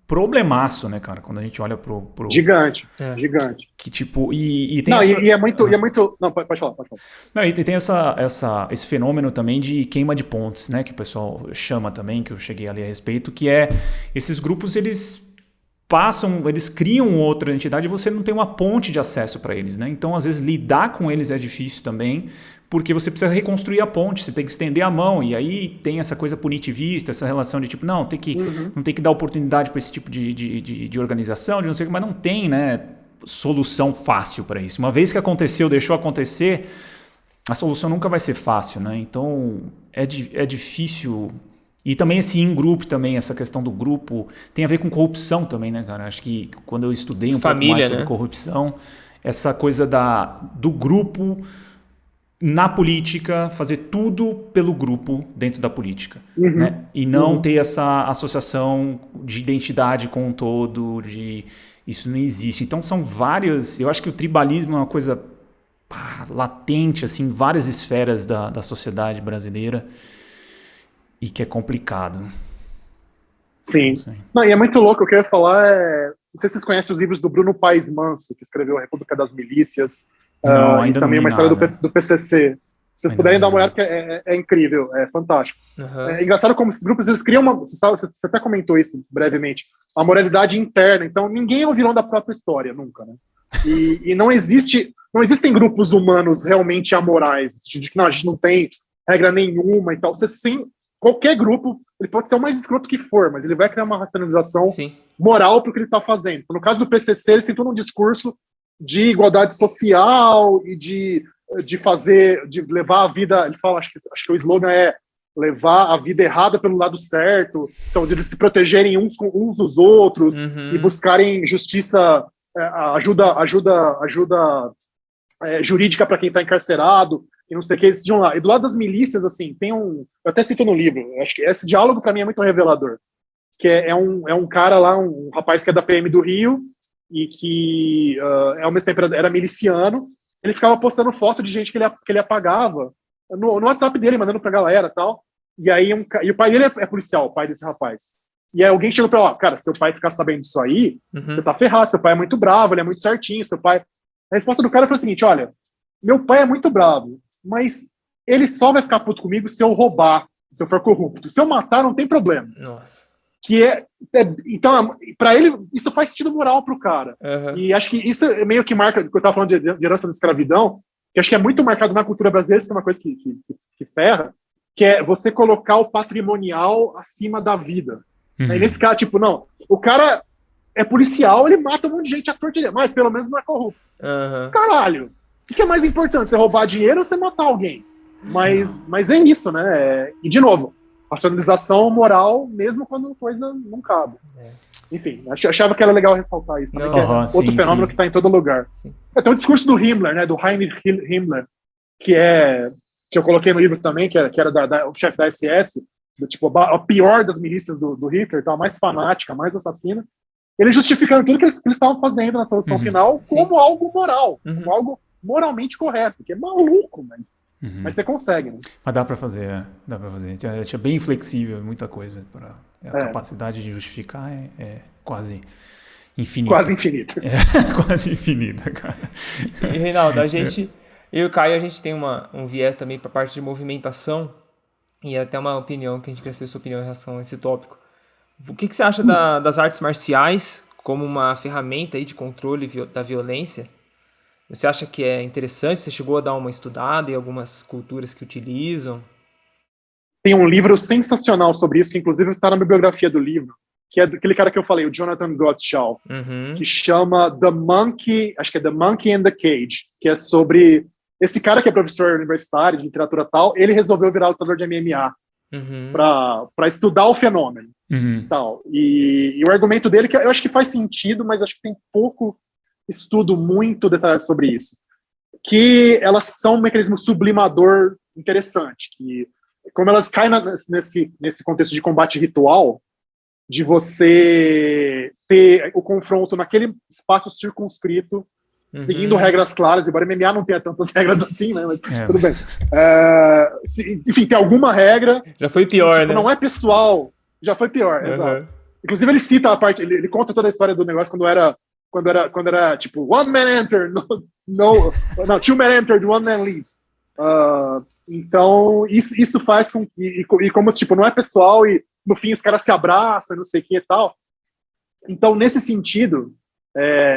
Speaker 1: problemaço, né, cara? Quando a gente olha pro...
Speaker 3: Gigante.
Speaker 1: Que tipo... E
Speaker 3: é muito... Não, pode falar.
Speaker 1: Não, e tem esse fenômeno também de queima de pontes, né? Que o pessoal chama também, que eu cheguei a ler a respeito, que é esses grupos, eles criam outra entidade e você não tem uma ponte de acesso para eles, né? Então, às vezes, lidar com eles é difícil também, porque você precisa reconstruir a ponte, você tem que estender a mão, e aí tem essa coisa punitivista, essa relação de tipo, não tem que dar oportunidade para esse tipo de organização, de não sei o que, mas não tem, né, solução fácil para isso. Uma vez que aconteceu, deixou acontecer, a solução nunca vai ser fácil, né? Então, é difícil. E também esse in-group também, essa questão do grupo, tem a ver com corrupção também, né, cara? Acho que quando eu estudei pouco mais sobre corrupção, essa coisa do grupo na política, fazer tudo pelo grupo dentro da política, né? E não ter essa associação de identidade com um todo, isso não existe. Então são várias... Eu acho que o tribalismo é uma coisa latente, assim, em várias esferas da sociedade brasileira, e que é complicado.
Speaker 3: Sim. Não, e é muito louco, o que eu ia falar não sei se vocês conhecem os livros do Bruno Paes Manso, que escreveu A República das Milícias,
Speaker 1: não, ainda
Speaker 3: e também uma história do PCC. Se vocês puderem dar uma olhada, que é incrível, é fantástico. É engraçado como esses grupos, eles criam você até comentou isso brevemente, a moralidade interna, então ninguém é o vilão da própria história, nunca, né? E não existem grupos humanos realmente amorais, de que não, a gente não tem regra nenhuma e tal. Você sim, qualquer grupo, ele pode ser o mais escroto que for, mas ele vai criar uma racionalização moral para o que ele está fazendo. No caso do PCC, eles têm todo um discurso de igualdade social e de levar a vida, ele fala, acho que o slogan é levar a vida errada pelo lado certo, então de eles se protegerem uns dos outros e buscarem justiça, ajuda jurídica para quem está encarcerado e não sei o que, eles vão lá. E do lado das milícias, assim, tem eu até cito no livro, acho que esse diálogo para mim é muito revelador, que é um cara lá, um rapaz que é da PM do Rio e que ao mesmo tempo era miliciano. Ele ficava postando foto de gente que ele apagava no WhatsApp dele, mandando pra galera e tal. E aí e o pai dele é policial, o pai desse rapaz. E aí alguém chegou pra ele, cara, seu pai ficar sabendo disso aí, você tá ferrado, seu pai é muito bravo, ele é muito certinho, seu pai... A resposta do cara foi a seguinte, olha, meu pai é muito bravo, mas ele só vai ficar puto comigo se eu roubar, se eu for corrupto. Se eu matar, não tem problema.
Speaker 2: Nossa.
Speaker 3: Então, para ele, isso faz sentido moral pro cara. E acho que isso é meio que marca, que eu tava falando de herança da escravidão, que acho que é muito marcado na cultura brasileira, isso é uma coisa que ferra, que é você colocar o patrimonial acima da vida. Aí nesse caso, tipo, não, o cara é policial, ele mata um monte de gente à torta, mas pelo menos não é corrupto. Caralho, o que é mais importante, você roubar dinheiro ou você matar alguém? Mas é isso, né? E de novo, racionalização moral, mesmo quando coisa não cabe. Enfim, achava que era legal ressaltar isso. Também, outro fenômeno que está em todo lugar. Tem o discurso do Himmler, né, do Heinrich Himmler, que eu coloquei no livro também, que era o chefe da SS, tipo, a pior das milícias do Hitler, então, a mais fanática, a mais assassina. Ele justificando tudo que eles estavam fazendo na solução final como algo moral, como algo moralmente correto, que é maluco, mas você consegue, né?
Speaker 1: Mas dá para fazer. É bem flexível, muita coisa. A capacidade de justificar é quase infinita.
Speaker 3: Quase infinita.
Speaker 1: Quase infinita, cara.
Speaker 2: E, Reinaldo, eu e o Caio, a gente tem um viés também para a parte de movimentação e até uma opinião, que a gente quer saber sua opinião em relação a esse tópico. O que você acha das artes marciais como uma ferramenta aí de controle da violência? Você acha que é interessante? Você chegou a dar uma estudada em algumas culturas que utilizam?
Speaker 3: Tem um livro sensacional sobre isso, que inclusive está na bibliografia do livro, que é daquele cara que eu falei, o Jonathan Gottschall, que chama The Monkey, acho que é The Monkey and the Cage, que é sobre esse cara que é professor universitário de literatura tal, ele resolveu virar lutador de MMA para estudar o fenômeno. Tal. E o argumento dele, que eu acho que faz sentido, mas acho que tem pouco estudo muito detalhado sobre isso, que elas são um mecanismo sublimador interessante, que como elas caem nesse contexto de combate ritual, de você ter o confronto naquele espaço circunscrito, seguindo regras claras, embora o MMA não tenha tantas regras assim, né, mas tudo bem. Enfim, tem alguma regra.
Speaker 2: Já foi pior,
Speaker 3: tipo,
Speaker 2: né?
Speaker 3: Não é pessoal, já foi pior, exato. Inclusive ele cita a parte, ele conta toda a história do negócio quando era tipo, one man entered, two men entered, one man leaves. Então, isso faz com que, e como, tipo, não é pessoal, e no fim os caras se abraçam, não sei o que e tal. Então, nesse sentido,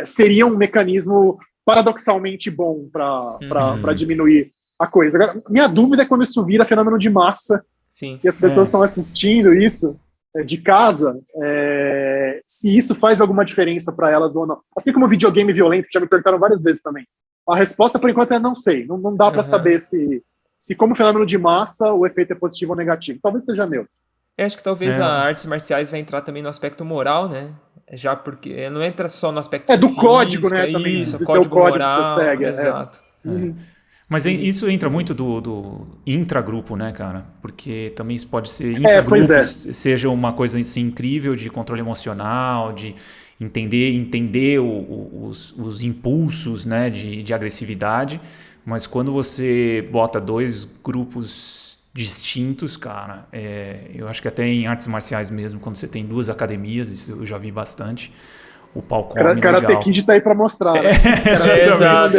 Speaker 3: seria um mecanismo paradoxalmente bom para diminuir a coisa. Agora, minha dúvida é quando isso vira fenômeno de massa, e as pessoas estão assistindo isso de casa, se isso faz alguma diferença para elas ou não. Assim como o videogame violento, que já me perguntaram várias vezes também. A resposta, por enquanto, é não sei. Não dá para saber se como fenômeno de massa, o efeito é positivo ou negativo. Talvez seja neutro.
Speaker 2: Eu acho que talvez as artes marciais vai entrar também no aspecto moral, né? Já porque não entra só no aspecto
Speaker 3: do
Speaker 2: físico,
Speaker 3: código, né? Também,
Speaker 2: isso,
Speaker 3: do
Speaker 2: código moral,
Speaker 3: que você segue.
Speaker 2: Exato.
Speaker 1: Mas isso entra muito do intragrupo, né, cara? Porque também isso pode ser intragrupo, seja uma coisa assim, incrível de controle emocional, de entender os impulsos, né, de agressividade, mas quando você bota dois grupos distintos, cara, eu acho que até em artes marciais mesmo, quando você tem duas academias, isso eu já vi bastante, o pau come legal.
Speaker 3: Karate Kid tá aí pra mostrar. Né?
Speaker 2: Exato.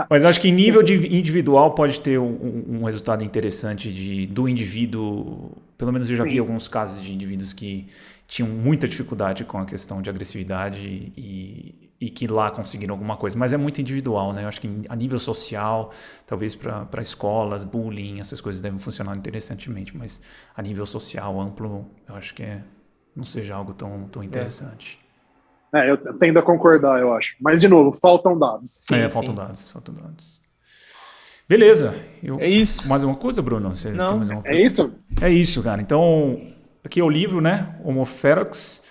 Speaker 1: Mas acho que em nível individual pode ter um resultado interessante do indivíduo. Pelo menos eu já vi alguns casos de indivíduos que tinham muita dificuldade com a questão de agressividade e e que lá conseguiram alguma coisa, mas é muito individual, né? Eu acho que a nível social, talvez para escolas, bullying, essas coisas devem funcionar interessantemente, mas a nível social amplo, eu acho que não seja algo tão interessante.
Speaker 3: Eu tendo a concordar, eu acho. Mas, de novo, faltam dados.
Speaker 2: Sim,
Speaker 1: faltam dados. Beleza.
Speaker 2: É isso.
Speaker 1: Mais uma coisa, Bruno? Você
Speaker 2: Não.
Speaker 1: tem mais uma coisa?
Speaker 3: É isso?
Speaker 1: É isso, cara. Então, aqui é o livro, né? Homo Ferox,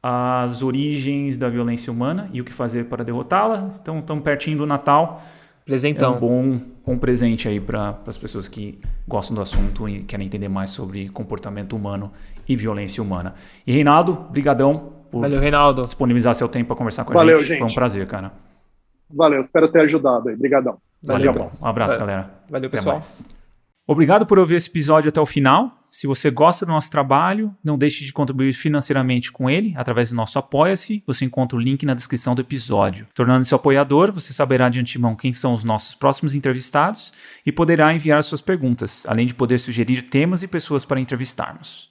Speaker 1: as origens da violência humana e o que fazer para derrotá-la. Então, estamos pertinho do Natal.
Speaker 2: Presentão.
Speaker 1: É um bom presente aí para as pessoas que gostam do assunto e querem entender mais sobre comportamento humano e violência humana. E Reinaldo, brigadão por
Speaker 2: Valeu, Reinaldo.
Speaker 1: disponibilizar seu tempo para conversar com a
Speaker 3: Valeu,
Speaker 1: gente.
Speaker 3: gente.
Speaker 1: Foi um prazer, cara.
Speaker 3: Valeu, espero ter ajudado aí. Obrigadão.
Speaker 1: Valeu. Um abraço,
Speaker 2: Valeu.
Speaker 1: galera.
Speaker 2: Valeu,
Speaker 1: Até
Speaker 2: pessoal.
Speaker 1: mais. Obrigado por ouvir esse episódio até o final. Se você gosta do nosso trabalho, não deixe de contribuir financeiramente com ele através do nosso Apoia-se. Você encontra o link na descrição do episódio. Tornando-se apoiador, você saberá de antemão quem são os nossos próximos entrevistados e poderá enviar suas perguntas, além de poder sugerir temas e pessoas para entrevistarmos.